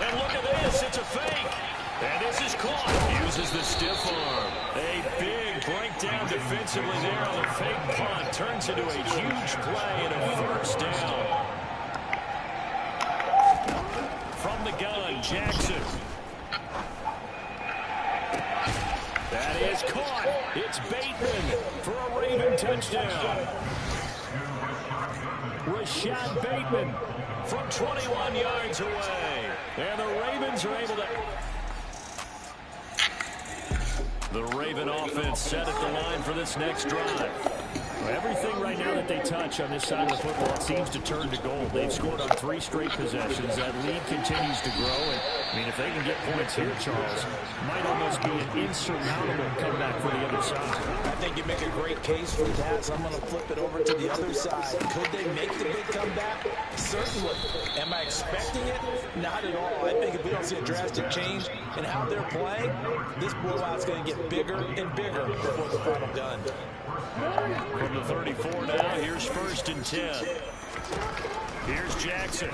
And look at this, it's a fake. And this is caught. Uses the stiff arm. A big breakdown defensively there on the fake punt. Turns into a huge play and a 1st down. From the gun, Jackson. That is caught. It's Bateman for a Raven touchdown. Rashad Bateman from 21 yards away. And the Ravens are able to... The Raven offense set at the line for this next drive. Everything right now that they touch on this side of the football seems to turn to gold. They've scored on 3 straight possessions. That lead continues to grow. And, I mean, if they can get points here, Charles, might almost be an insurmountable comeback for the other side. I think you make a great case for that, so I'm going to flip it over to the other side. Could they make the big comeback? Certainly. Am I expecting it? Not at all. I think if we don't see a drastic change in how they're playing, this blowout's going to get bigger and bigger before the final gun. From the 34 now, here's 1st and 10. Here's Jackson.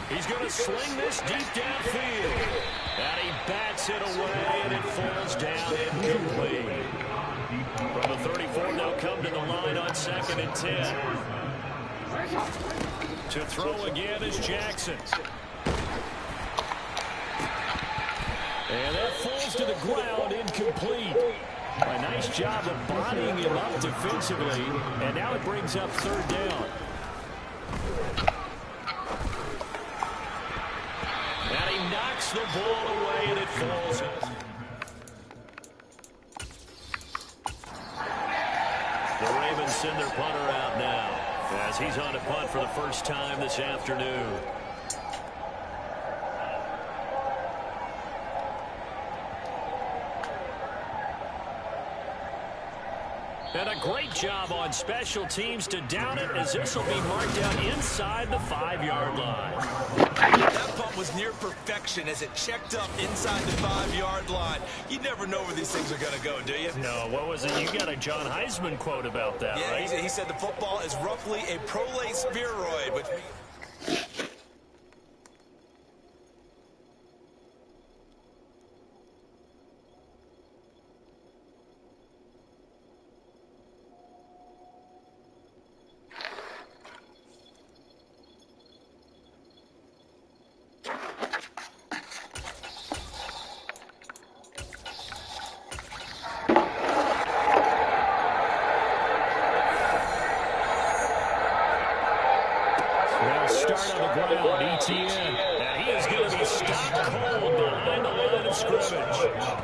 He's going to sling this deep downfield. And he bats it away, and it falls down incomplete. From the 34, they'll come to the line on 2nd and 10. To throw again is Jackson. And that falls to the ground, incomplete. A nice job of bodying him up defensively, and now it brings up 3rd down. And he knocks the ball away, and it falls. The Ravens send their punter out now, as he's on to punt for the first time this afternoon. And a great job on special teams to down it, as this will be marked down inside the 5-yard line. That punt was near perfection as it checked up inside the 5-yard line. You never know where these things are going to go, do you? No, what was it? You got a John Heisman quote about that, yeah, right? He said the football is roughly a prolate spheroid, which means... And he is going to be stopped cold behind the line of scrimmage.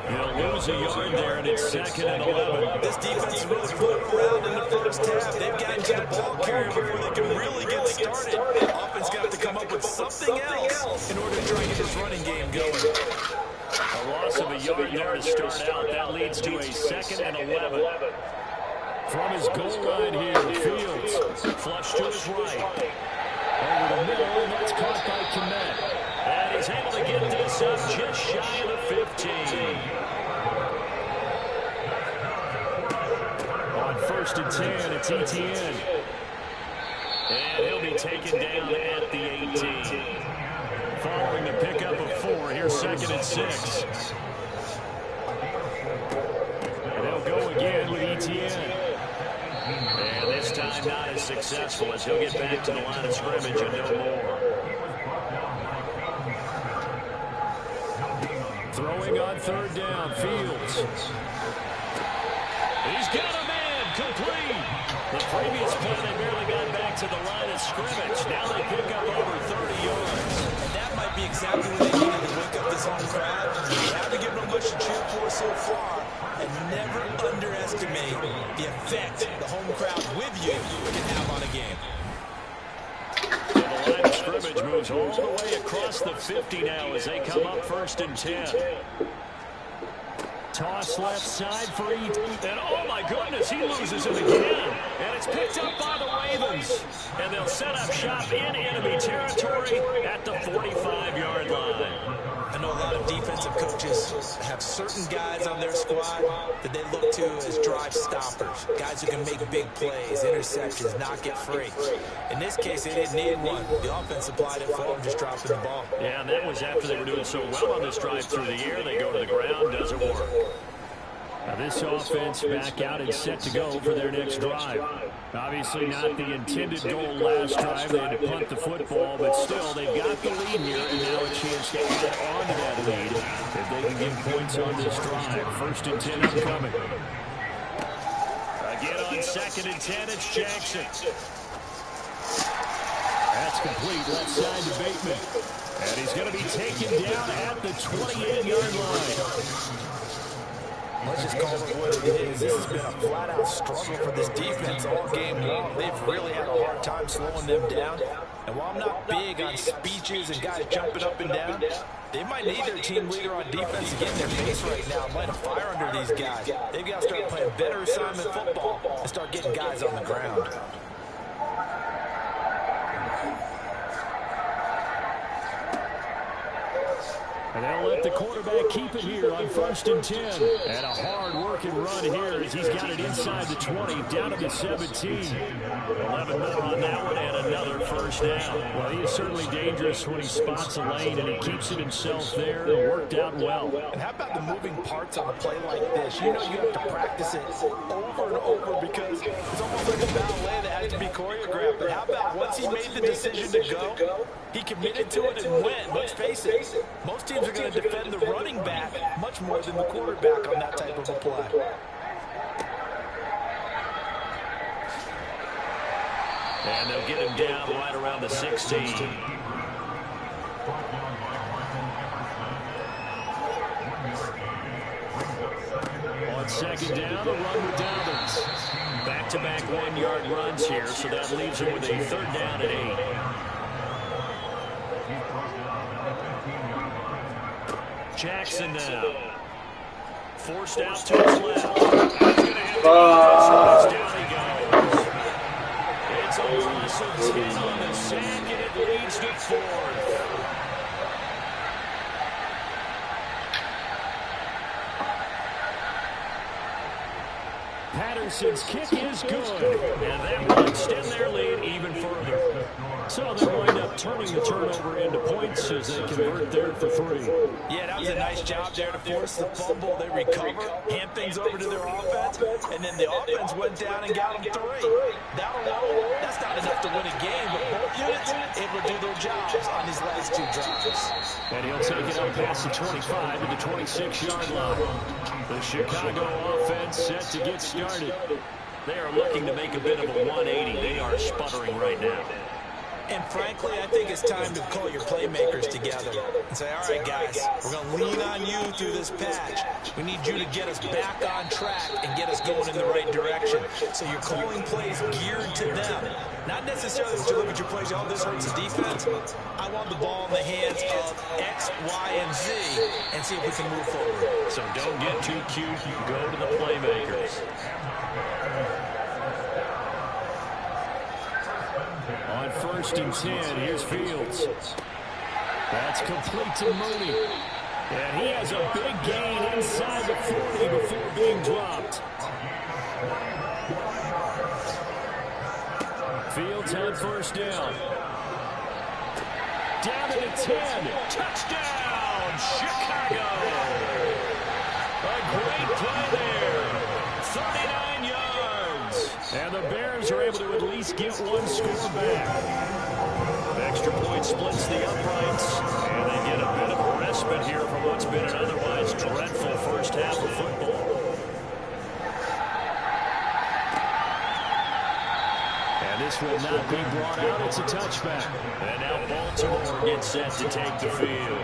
He'll lose a yard there, and it's 2nd and 11. This defense is really pulling around in the first half. They've gotten to the ball carrier before they can really get started. Offense got to come up with something else in order to try and get this running game going. A loss of a yard there to start out. That leads to a 2nd and 11. From his goal line here, Fields flush to his right. Over the middle, and that's caught by Komet. And he's able to get this up just shy of the 15. On 1st and 10, it's Etienne. And he'll be taken down at the 18. Following the pickup of 4, here's 2nd and 6. And they'll go again with Etienne. And this time not as successful, as he'll get back to the line of scrimmage and no more. Throwing on 3rd down, Fields. He's got a man, complete. The previous play, they barely got back to the line of scrimmage. Now they pick up over 30 yards. And that might be exactly what they needed to wake up this home crowd. You haven't given them much to cheer for so far. And never underestimate the effect the home crowd with you can have on a game. So the line of scrimmage moves all the way across the 50 now as they come up 1st and 10. Toss left side for Etienne. And oh my goodness, he loses it again. And it's picked up by the Ravens. And they'll set up shop in enemy territory at the 45-yard line. I know a lot of defensive coaches have certain guys on their squad that they look to as drive stoppers, guys who can make big plays, interceptions, not get free. In this case, they didn't need one. The offense supplied it for them, just dropping the ball. Yeah, and that was after they were doing so well on this drive through the air. They go to the ground, doesn't work. Now this offense back out and set to go for their next drive. Obviously not the intended goal last drive. They had to punt the football, but still they've got the lead here, and now a chance to add on to that lead if they can get points on this drive. 1st and 10 upcoming. Again on 2nd and 10, it's Jackson. That's complete left side to Bateman. And he's going to be taken down at the 28-yard line. Let's just call it what it is. This has been a flat-out struggle for this defense all game long. They've really had a hard time slowing them down. And while I'm not big on speeches and guys jumping up and down, they might need their team leader on defense to get in their face right now and light a fire under these guys. They've got to start playing better assignment football and start getting guys on the ground. And they'll let the quarterback keep it here on 1st and 10. And a hard-working run here as he's got it inside the 20, down to the 17. 11 more on that one, and another first down. Well, he is certainly dangerous when he spots a lane, and he keeps it himself there. It worked out well. And how about the moving parts on a play like this? You know you have to practice it over and over because it's almost like a ballet that has to be choreographed. But how about once he made the decision to go, he committed to it and went. Let's face it, most teams are going to defend the running back much more than the quarterback on that type of a play. And they'll get him down right around the 16. On 2nd down, a run with Dobbins. Back-to-back 1-yard runs here, so that leaves him with a 3rd down at 8. Jackson now. Forced out to his left. He's going to have to down he goes. It's a loss of 10 on the sack, and it leads to 4th. Patterson's kick is good, and that will extend their lead even further. So they'll wind up turning the turnover into points as they convert there for 3. Yeah, that was a nice job there to force the fumble. They recover, hand things over to their offense, and then the offense went down and got them 3. That alone, that's not enough to win a game, but both units able to do their jobs on these last 2 drives. And he'll take it up past the 25 to the 26-yard line. The Chicago offense set to get started. They are looking to make a bit of a 180. They are sputtering right now. And frankly, I think it's time to call your playmakers together and say, all right, guys, we're going to lean on you through this patch. We need you to get us back on track and get us going in the right direction. So you're calling plays geared to them. Not necessarily that you look at your plays, oh, this hurts the defense. I want the ball in the hands of X, Y, and Z and see if we can move forward. So don't get too cute. Go to the playmakers. On 1st and 10, here's Fields. That's complete to Mooney. And he has a big gain inside the 40 before being dropped. Fields had 1st down. Down to the 10. Touchdown, Chicago. A great play there. 39 yards. And the Bears are able to at least get 1 score back. Extra point splits the uprights. And they get a bit of a respite here from what's been an otherwise dreadful first half of football. And this will not be brought out. It's a touchback. And now Baltimore gets set to take the field.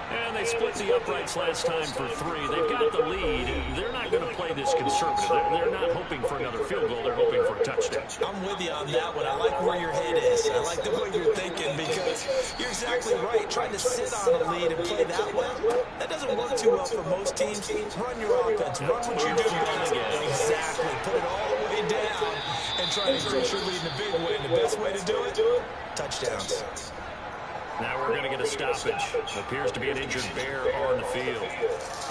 And they split the uprights last time for 3. They've got the lead. They're not going to play this conservative. They're not hoping for another field goal. They're hoping for a touchdown. I'm with you on that one. I like where your head is. I like the way you're thinking because you're exactly right. Trying to sit on a lead and play that way, that doesn't work too well for most teams. Run your offense. Run what you do best. Exactly. Put it all the way down and try to increase your lead in a big way. And the best way to do it, touchdowns. Now we're going to get a stoppage. Appears to be an injured Bear on the field.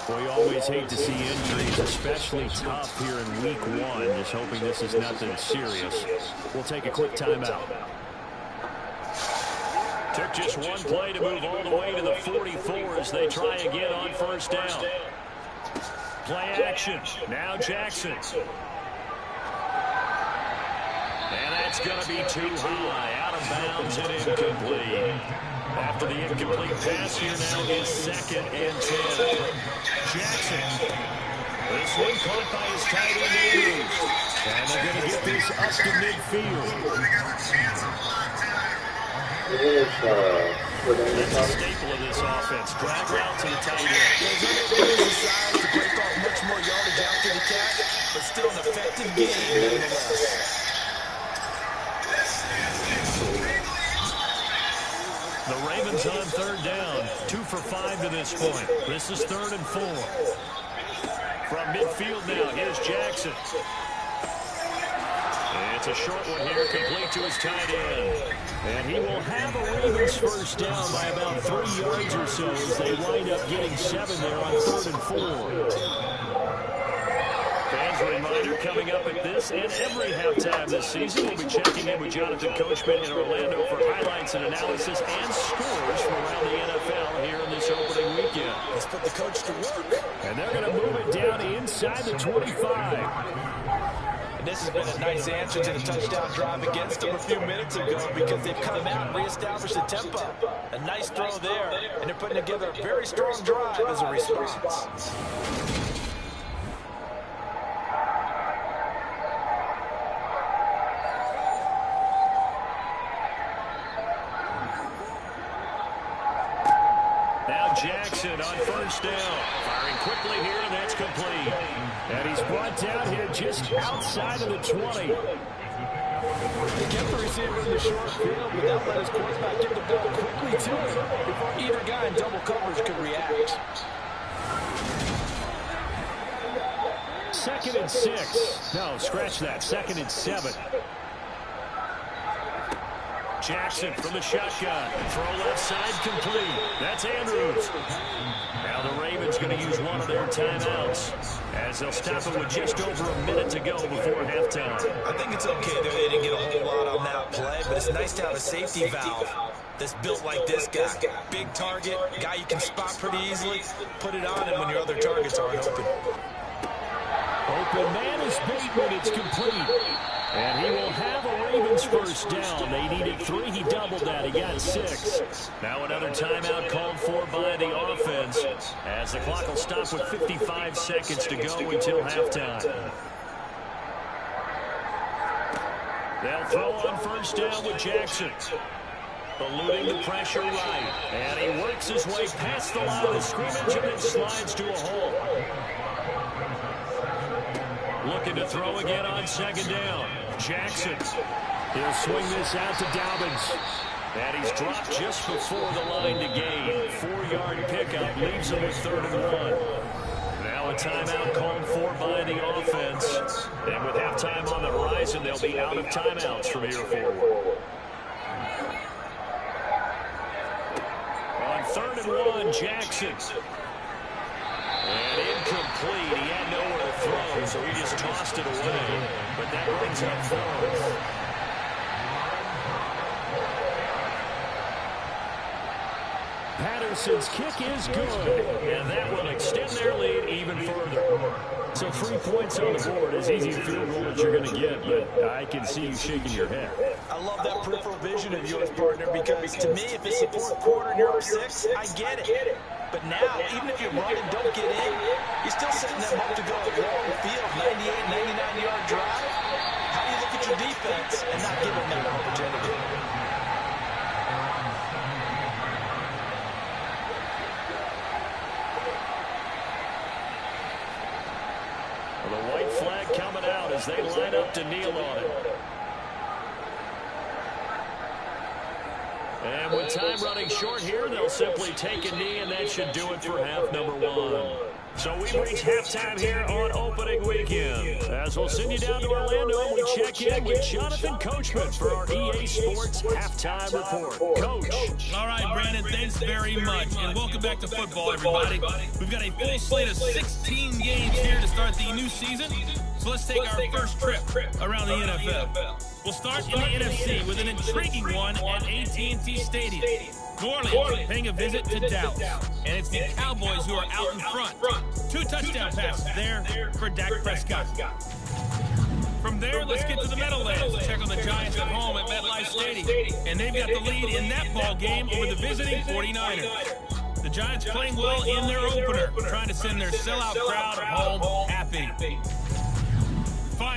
Well, you always hate to see injuries, especially tough here in week 1. Just hoping this is nothing serious. We'll take a quick timeout. Took just 1 play to move all the way to the 44 as they try again on 1st down. Play action. Now Jackson. And that's going to be too high. Out of bounds and incomplete. After the incomplete pass, here now is 2nd and 10. Jackson. This one caught by his tight end, Andrews. And they're going to get this up to midfield. That's a staple of this offense. Drag route to the tight end. He's unable to use his size to break off much more yardage after the catch, but still an effective game nonetheless. The Ravens on third down. 2 for 5 to this point. This is 3rd and 4. From midfield now, here's Jackson. It's a short one here, complete to his tight end. And he will have a Ravens first down by about 3 yards or so as they wind up getting 7 there on 3rd and 4. Fans, a reminder coming up at this and every halftime this season, we'll be checking in with Jonathan Coachman in Orlando for highlights and analysis and scores from around the NFL here in this opening weekend. Let's put the coach to work. And they're going to move it down inside the 25. This has been a nice answer to the touchdown drive against them a few minutes ago because they've come out and reestablished the tempo. A nice throw there, and they're putting together a very strong drive as a response. Now Jackson on first down. Firing quickly here, and that's complete. And he's brought down here just outside of the 20. They kept the receiver in the short field, but that let his quarterback get the ball quickly to him before either guy in double coverage could react. 2nd and 6. No, scratch that. 2nd and 7. Jackson from the shotgun. Throw left side complete. That's Andrews. Now the Ravens going to use one of their timeouts as they'll stop it with just over a minute to go before halftime. I think it's okay there. They didn't get a whole lot on that play, but it's nice to have a safety valve that's built like this guy. Big target, guy you can spot pretty easily. Put it on him when your other targets aren't open. Open man is Bateman. It's complete. And he will have a Ravens first down. They needed 3. He doubled that. He got 6. Now another timeout called for by the offense as the clock will stop with 55 seconds to go until halftime. They'll throw on first down with Jackson. Eluding the pressure right. And he works his way past the line of scrimmage and then slides to a hole. Looking to throw again on 2nd down. Jackson. He'll swing this out to Dobbins. And he's dropped just before the line to gain. 4-yard pickup leaves him with 3rd and 1. Now a timeout called for by the offense. And with halftime on the horizon, they'll be out of timeouts from here forward. On 3rd and 1, Jackson. And incomplete. He had nowhere to throw, so he just tossed it away. But that brings up 4th. Patterson's kick is good, and that will extend their lead even further. So 3 points on the board is easy field goal that you're going to get, but I can see you shaking your head. I love that peripheral vision of yours, partner, because to me, if it's a 4th quarter and you're up 6, I get it. But now, even if you run and don't get in, you're still setting them up to go a long field, 98, 99-yard drive. How do you look at your defense and not give them that opportunity? Well, the white flag coming out as they line up to kneel on it. And with time running short here, they'll simply take a knee, and that should do it for half number 1. So we've reached halftime here on opening weekend. As we'll send you down to Orlando, we check in with Jonathan Coachman for our EA Sports Halftime Report. Coach. All right, Brandon, thanks very much. And welcome back to football, everybody. We've got a full slate of 16 games here to start the new season. So let's take our first trip around the NFL. We'll start in the NFC with an intriguing one at AT&T Stadium. New Orleans paying a visit to Dallas. And it's the Cowboys who are out in front. 2 touchdown passes there for Dak Prescott. From there, let's get to the Meadowlands to check on the Giants at home at MetLife Stadium. And they've got the lead in that ball game over the visiting 49ers. The Giants playing well in their opener, trying to send their sellout crowd home happy.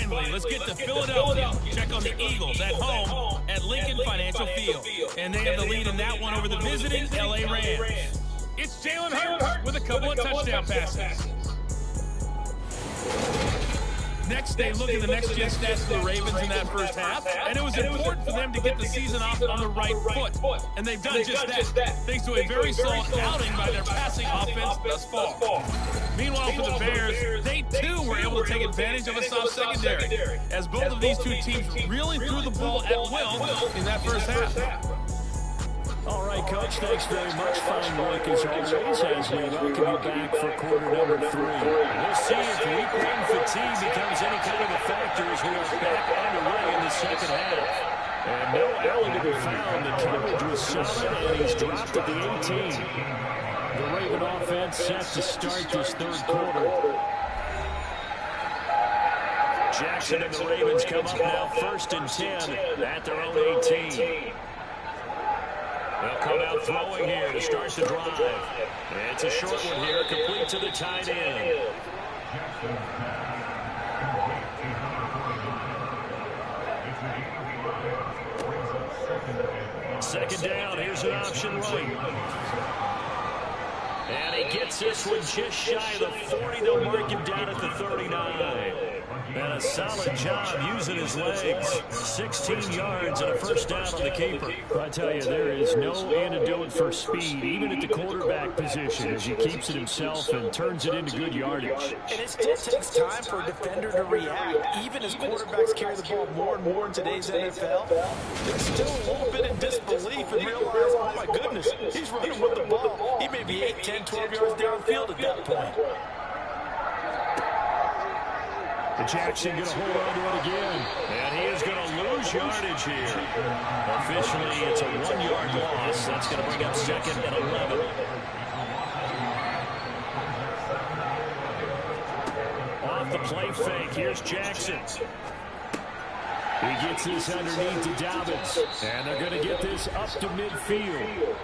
finally, let's get to Philadelphia. Check on the Eagles at home at Lincoln Financial Field. And they have the lead in that one over the visiting L.A. Rams. It's Jalen Hurts with a couple of touchdown passes. Next, they look at the next-gen stats for the Ravens in that first half, and it was important for them to get the season off on the right foot. And they've done just that, thanks to a very solid outing by their passing offense thus far. Meanwhile, for the Bears, they too were able to take advantage of a soft secondary, as both of these two teams really threw the ball at will in that first half. All right, Coach, thanks very much. Fine work as always as we welcome you back for quarter number 3. We'll see if week 1 fatigue becomes any kind of a factor as we are back underway in the second half. And no Allen to be found. The coverage was solid, and he's dropped at the 18. The Raven offense set to start this third quarter. Jackson and the Ravens come up now 1st and 10 at their own 18. They'll come out throwing here to start the drive. It's a short one here, complete to the tight end. Second down, here's an option right. And he gets this one just shy of the 40. They'll mark him down at the 39. And a solid job using his legs. 16 yards and a first down on the keeper. I tell you, there is no antidote for speed, even at the quarterback position, as he keeps it himself and turns it into good yardage. And it still takes time for a defender to react. Even as quarterbacks carry the ball more and more in today's NFL, they're still a little bit in disbelief and realize, oh my goodness, he's running with the ball. He may be 8, 10, 12 yards downfield at that point. Jackson going to hold on to it again. And he is going to lose yardage here. Officially, it's a 1-yard loss. That's going to bring up 2nd and 11. Off the play fake, here's Jackson. He gets this underneath to Dobbins. And they're going to get this up to midfield.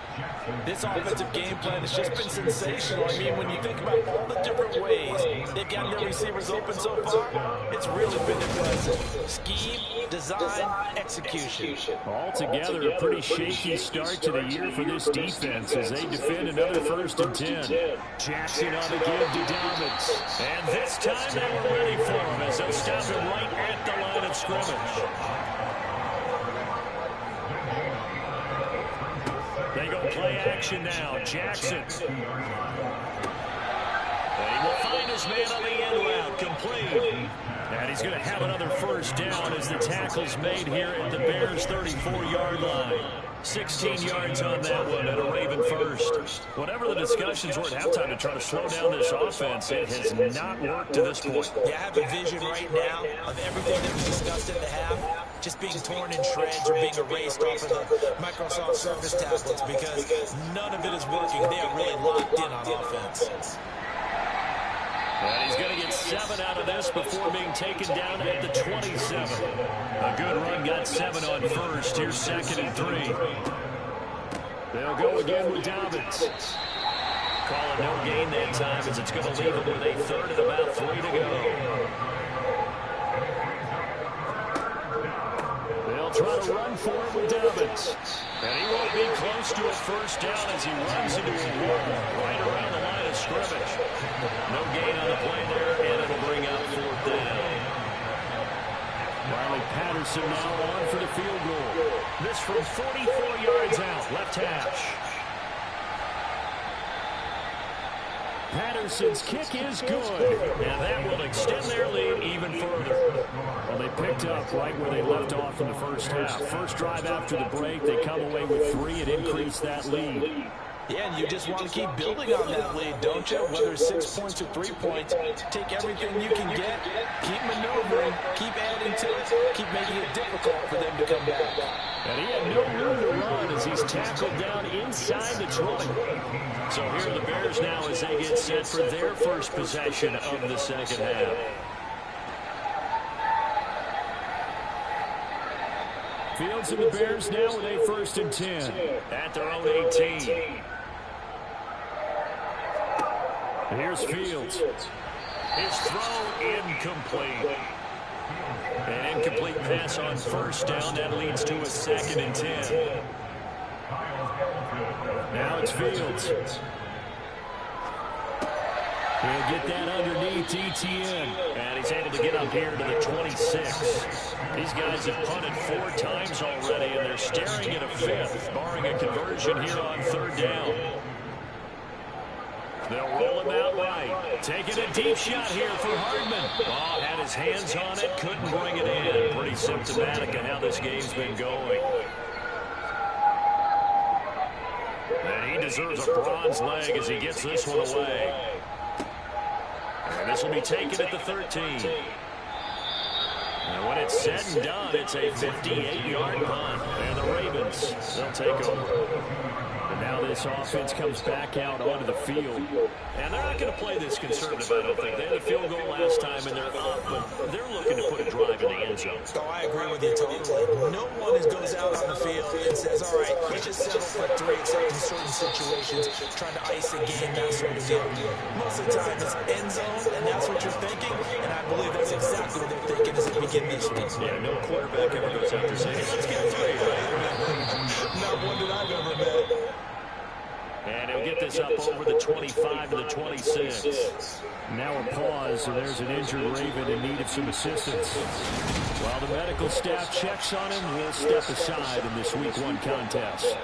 This offensive game plan has just been sensational. I mean, when you think about all the different ways they've gotten their receivers open so far, it's really been impressive. Scheme, design, execution. Altogether, a pretty shaky start to the year for this defense as they defend another 1st and 10. Jackson on the give to Dobbins. And this time they were ready for him as they'll stop him right at the line of scrimmage. They go play action now. Jackson. And he will find his man on the end route. Complete. And he's going to have another first down as the tackle's made here at the Bears' 34-yard line. 16 yards on that one and a Raven first. Whatever the discussions were at halftime to try to slow down this offense, it has not worked to this point. Yeah, I have a vision right now of everything that was discussed in the half just being torn in shreds or being erased off of the Microsoft Surface tablets because none of it is working. They are really locked in on offense. And he's going to get 7 out of this before being taken down at the 27. A good run, got 7 on first. Here's 2nd and 3. They'll go again with Dobbins. Call it no gain that time as it's going to leave him with a 3rd and about 3 to go. They'll try to run for it with Dobbins. And he won't be close to a first down as he runs into a wall right around the line of scrimmage. No gain on the play there, and it'll bring up 4th down. Riley Patterson now on for the field goal. This from 44 yards out, left hash. Patterson's kick is good, and that will extend their lead even further. Well, they picked up right where they left off in the first half. First drive after the break, they come away with 3 and increase that lead. Yeah, and you just want to keep building on that lead, don't you? Whether it's 6 points or 3 points, take everything you can get, keep maneuvering, keep adding to it, keep making it difficult for them to come back. And he had no room to run as he's tackled down inside the 20. So here are the Bears now as they get set for their first possession of the second half. Fields and the Bears now with a 1st and 10 at their own 18. Here's Fields. His throw incomplete. An incomplete pass on first down. That leads to a 2nd and 10. Now it's Fields. He'll get that underneath ETN. And he's able to get up here to the 26. These guys have punted 4 times already, and they're staring at a 5th, barring a conversion here on 3rd down. They'll roll him out right. Taking a deep shot here for Hardman. Oh, had his hands on it, couldn't bring it in. Pretty symptomatic of how this game's been going. And he deserves a bronze leg as he gets this one away. And this will be taken at the 13. And when it's said and done, it's a 58-yard punt. And the Ravens, they'll take over. And now this offense comes back out onto the field. And they're not going to play this conservative, I don't think. They had a field goal last time, and they're up. But they're looking to put a drive in the end zone. Oh, I agree with you totally. No one goes out on the field and says, all right, let's just settle for 3 except in certain situations, trying to ice a game, that sort of deal. Most of the time, it's end zone, and that's what you're thinking. And I believe that's exactly what they're thinking as they begin this one. Yeah, no quarterback ever goes out there saying, hey, let's get 3, right? Not one that I've ever met. And he'll get this up over the 25 to the 26. Now a pause, and there's an injured Raven in need of some assistance. While the medical staff checks on him, we'll step aside in this Week 1 contest.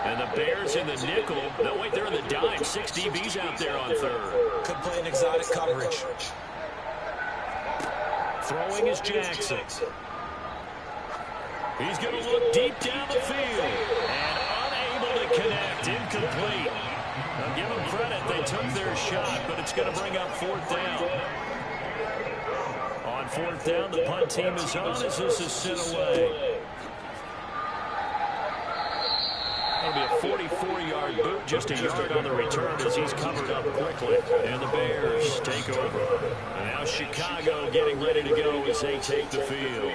And the Bears in the nickel. No, wait, they're in the dime. 6 DBs out there on 3rd. Could play an exotic coverage. Throwing is Jackson. He's going to look deep down the field and unable to connect. Incomplete. I'll give them credit. They took their shot, but it's going to bring up 4th down. On 4th down, the punt team is on as this is sent away. That'll be a 44-yard boot, just a yard on the return as he's covered up quickly. And the Bears take over. And now Chicago getting ready to go as they take the field.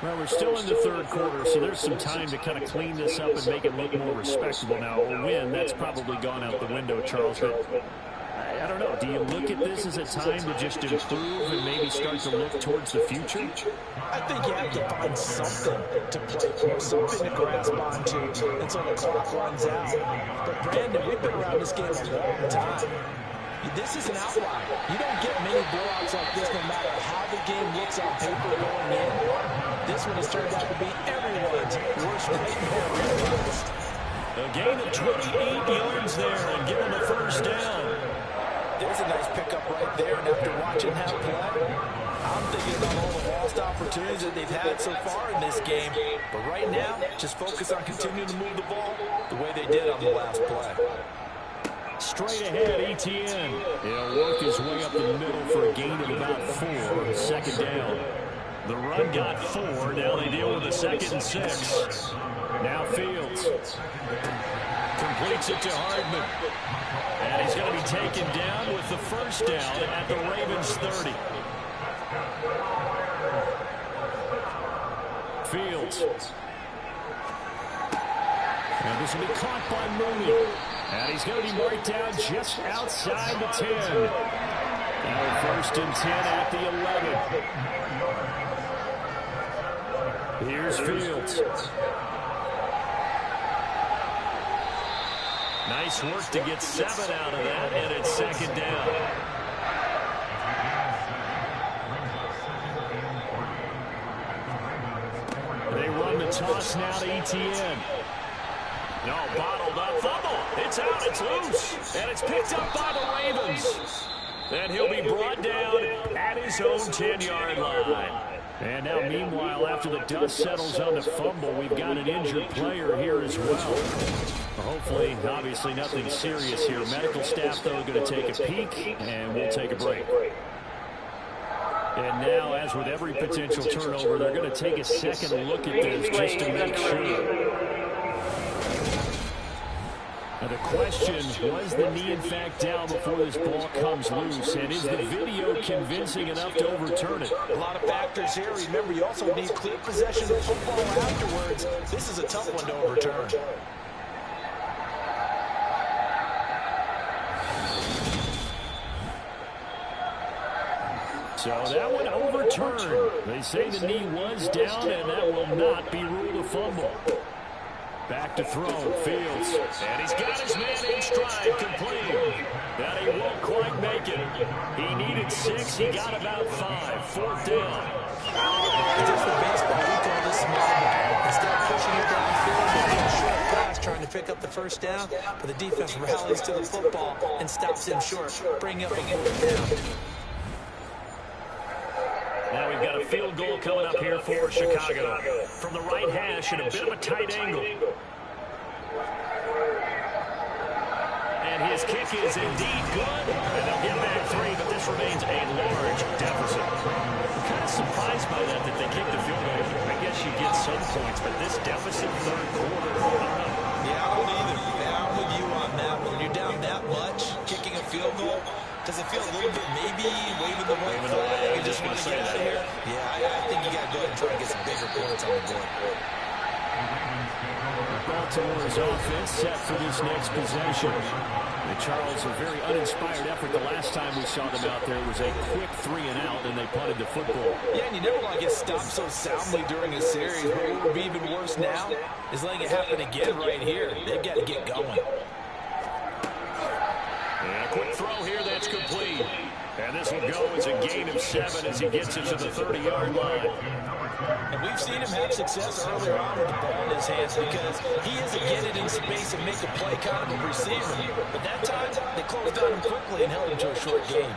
Well, we're still in the 3rd quarter, so there's some time to kind of clean this up and make it look more respectable. Now, a win, that's probably gone out the window, Charles. But I don't know. Do you look at this as a time to just improve and maybe start to look towards the future? I think you have to find something to play for, something to grasp onto until the clock runs out. But, Brandon, we've been around this game a long time. This is an outlier. You don't get many blowouts like this no matter how the game looks on paper going in. This one has turned out to be everyone's worst nightmare. A gain of 28 yards there and give them a 1st down. There's a nice pickup right there, and after watching that play, I'm thinking about all the lost opportunities that they've had so far in this game. But right now, just focus on continuing to move the ball the way they did on the last play. Straight ahead, ETN. He'll work his way up the middle for a gain of about 4. 2nd down. The run got 4. Now they deal with a 2nd and 6. Now Fields. Completes it to Hardman. And he's going to be taken down with the 1st down at the Ravens 30. Fields. And this will be caught by Mooney. And he's going to be marked down just outside the 10. Now 1st and 10 at the 11. Here's Fields. Nice work to get 7 out of that, and it's 2nd down. They run the toss now to ETN. No, bottled up. Fumble. It's out. It's loose. And it's picked up by the Ravens. And he'll be brought down at his own 10-yard line. And now, meanwhile, after the dust settles on the fumble, we've got an injured player here as well. Hopefully, obviously, nothing serious here. Medical staff, though, going to take a peek, and we'll take a break. And now, as with every potential turnover, they're going to take a second look at this just to make sure. Now the question, was the knee in fact down before this ball comes loose? And is the video convincing enough to overturn it? A lot of factors here. Remember, you also need clear possession of football afterwards. This is a tough one to overturn. So that one overturned. They say the knee was down, and that will not be ruled a fumble. Back to throw, Fields. And he's got his man in stride, complete. That he won't quite make it. He needed 6, he got about 5. 4th down. It's just the baseball. We call this small ball. Instead of pushing it downfield, they do a short pass trying to pick up the first down, but the defense rallies to the football and stops him short, bringing up a 4th down. Now we've got a field goal coming up here for Chicago. From the right hash and a bit of a tight angle. And his kick is indeed good. And they'll get back 3, but this remains a large deficit. I'm kind of surprised by that they kicked the field goal. I guess you get some points, but this deficit 3rd quarter, I don't know. Yeah, I don't either. Yeah, I'm with you on that. When you're down that much, kicking a field goal, does it feel a little bit maybe waving the white flag and just want to get out of here? Yeah, I think you got to go ahead and try and get some bigger points on the board. Baltimore's offense set for this next possession. The Charles, a very uninspired effort. The last time we saw them out there was a quick 3 and out, and they punted the football. Yeah, and you never want to get stopped so soundly during a series. But what would be even worse now is letting it happen again right here. They've got to get going. And a quick throw here that's complete. And this will go as a gain of 7 as he gets it to the 30-yard line. And we've seen him have success earlier on with the ball in his hands because he isn't getting it in space and make a play kind of a receiver. But that time, they closed on him quickly and held him to a short gain.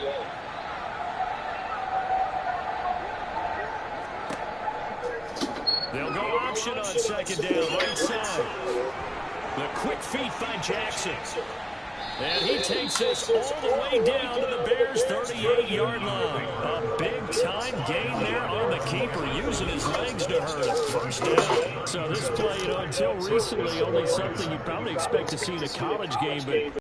They'll go option on 2nd down, right side. The quick feet by Jackson. And he takes us all the way down to the Bears' 38-yard line. A big-time gain there on the keeper, using his legs to hurt him. 1st down. So this play, until recently, only something you probably expect to see in a college game, but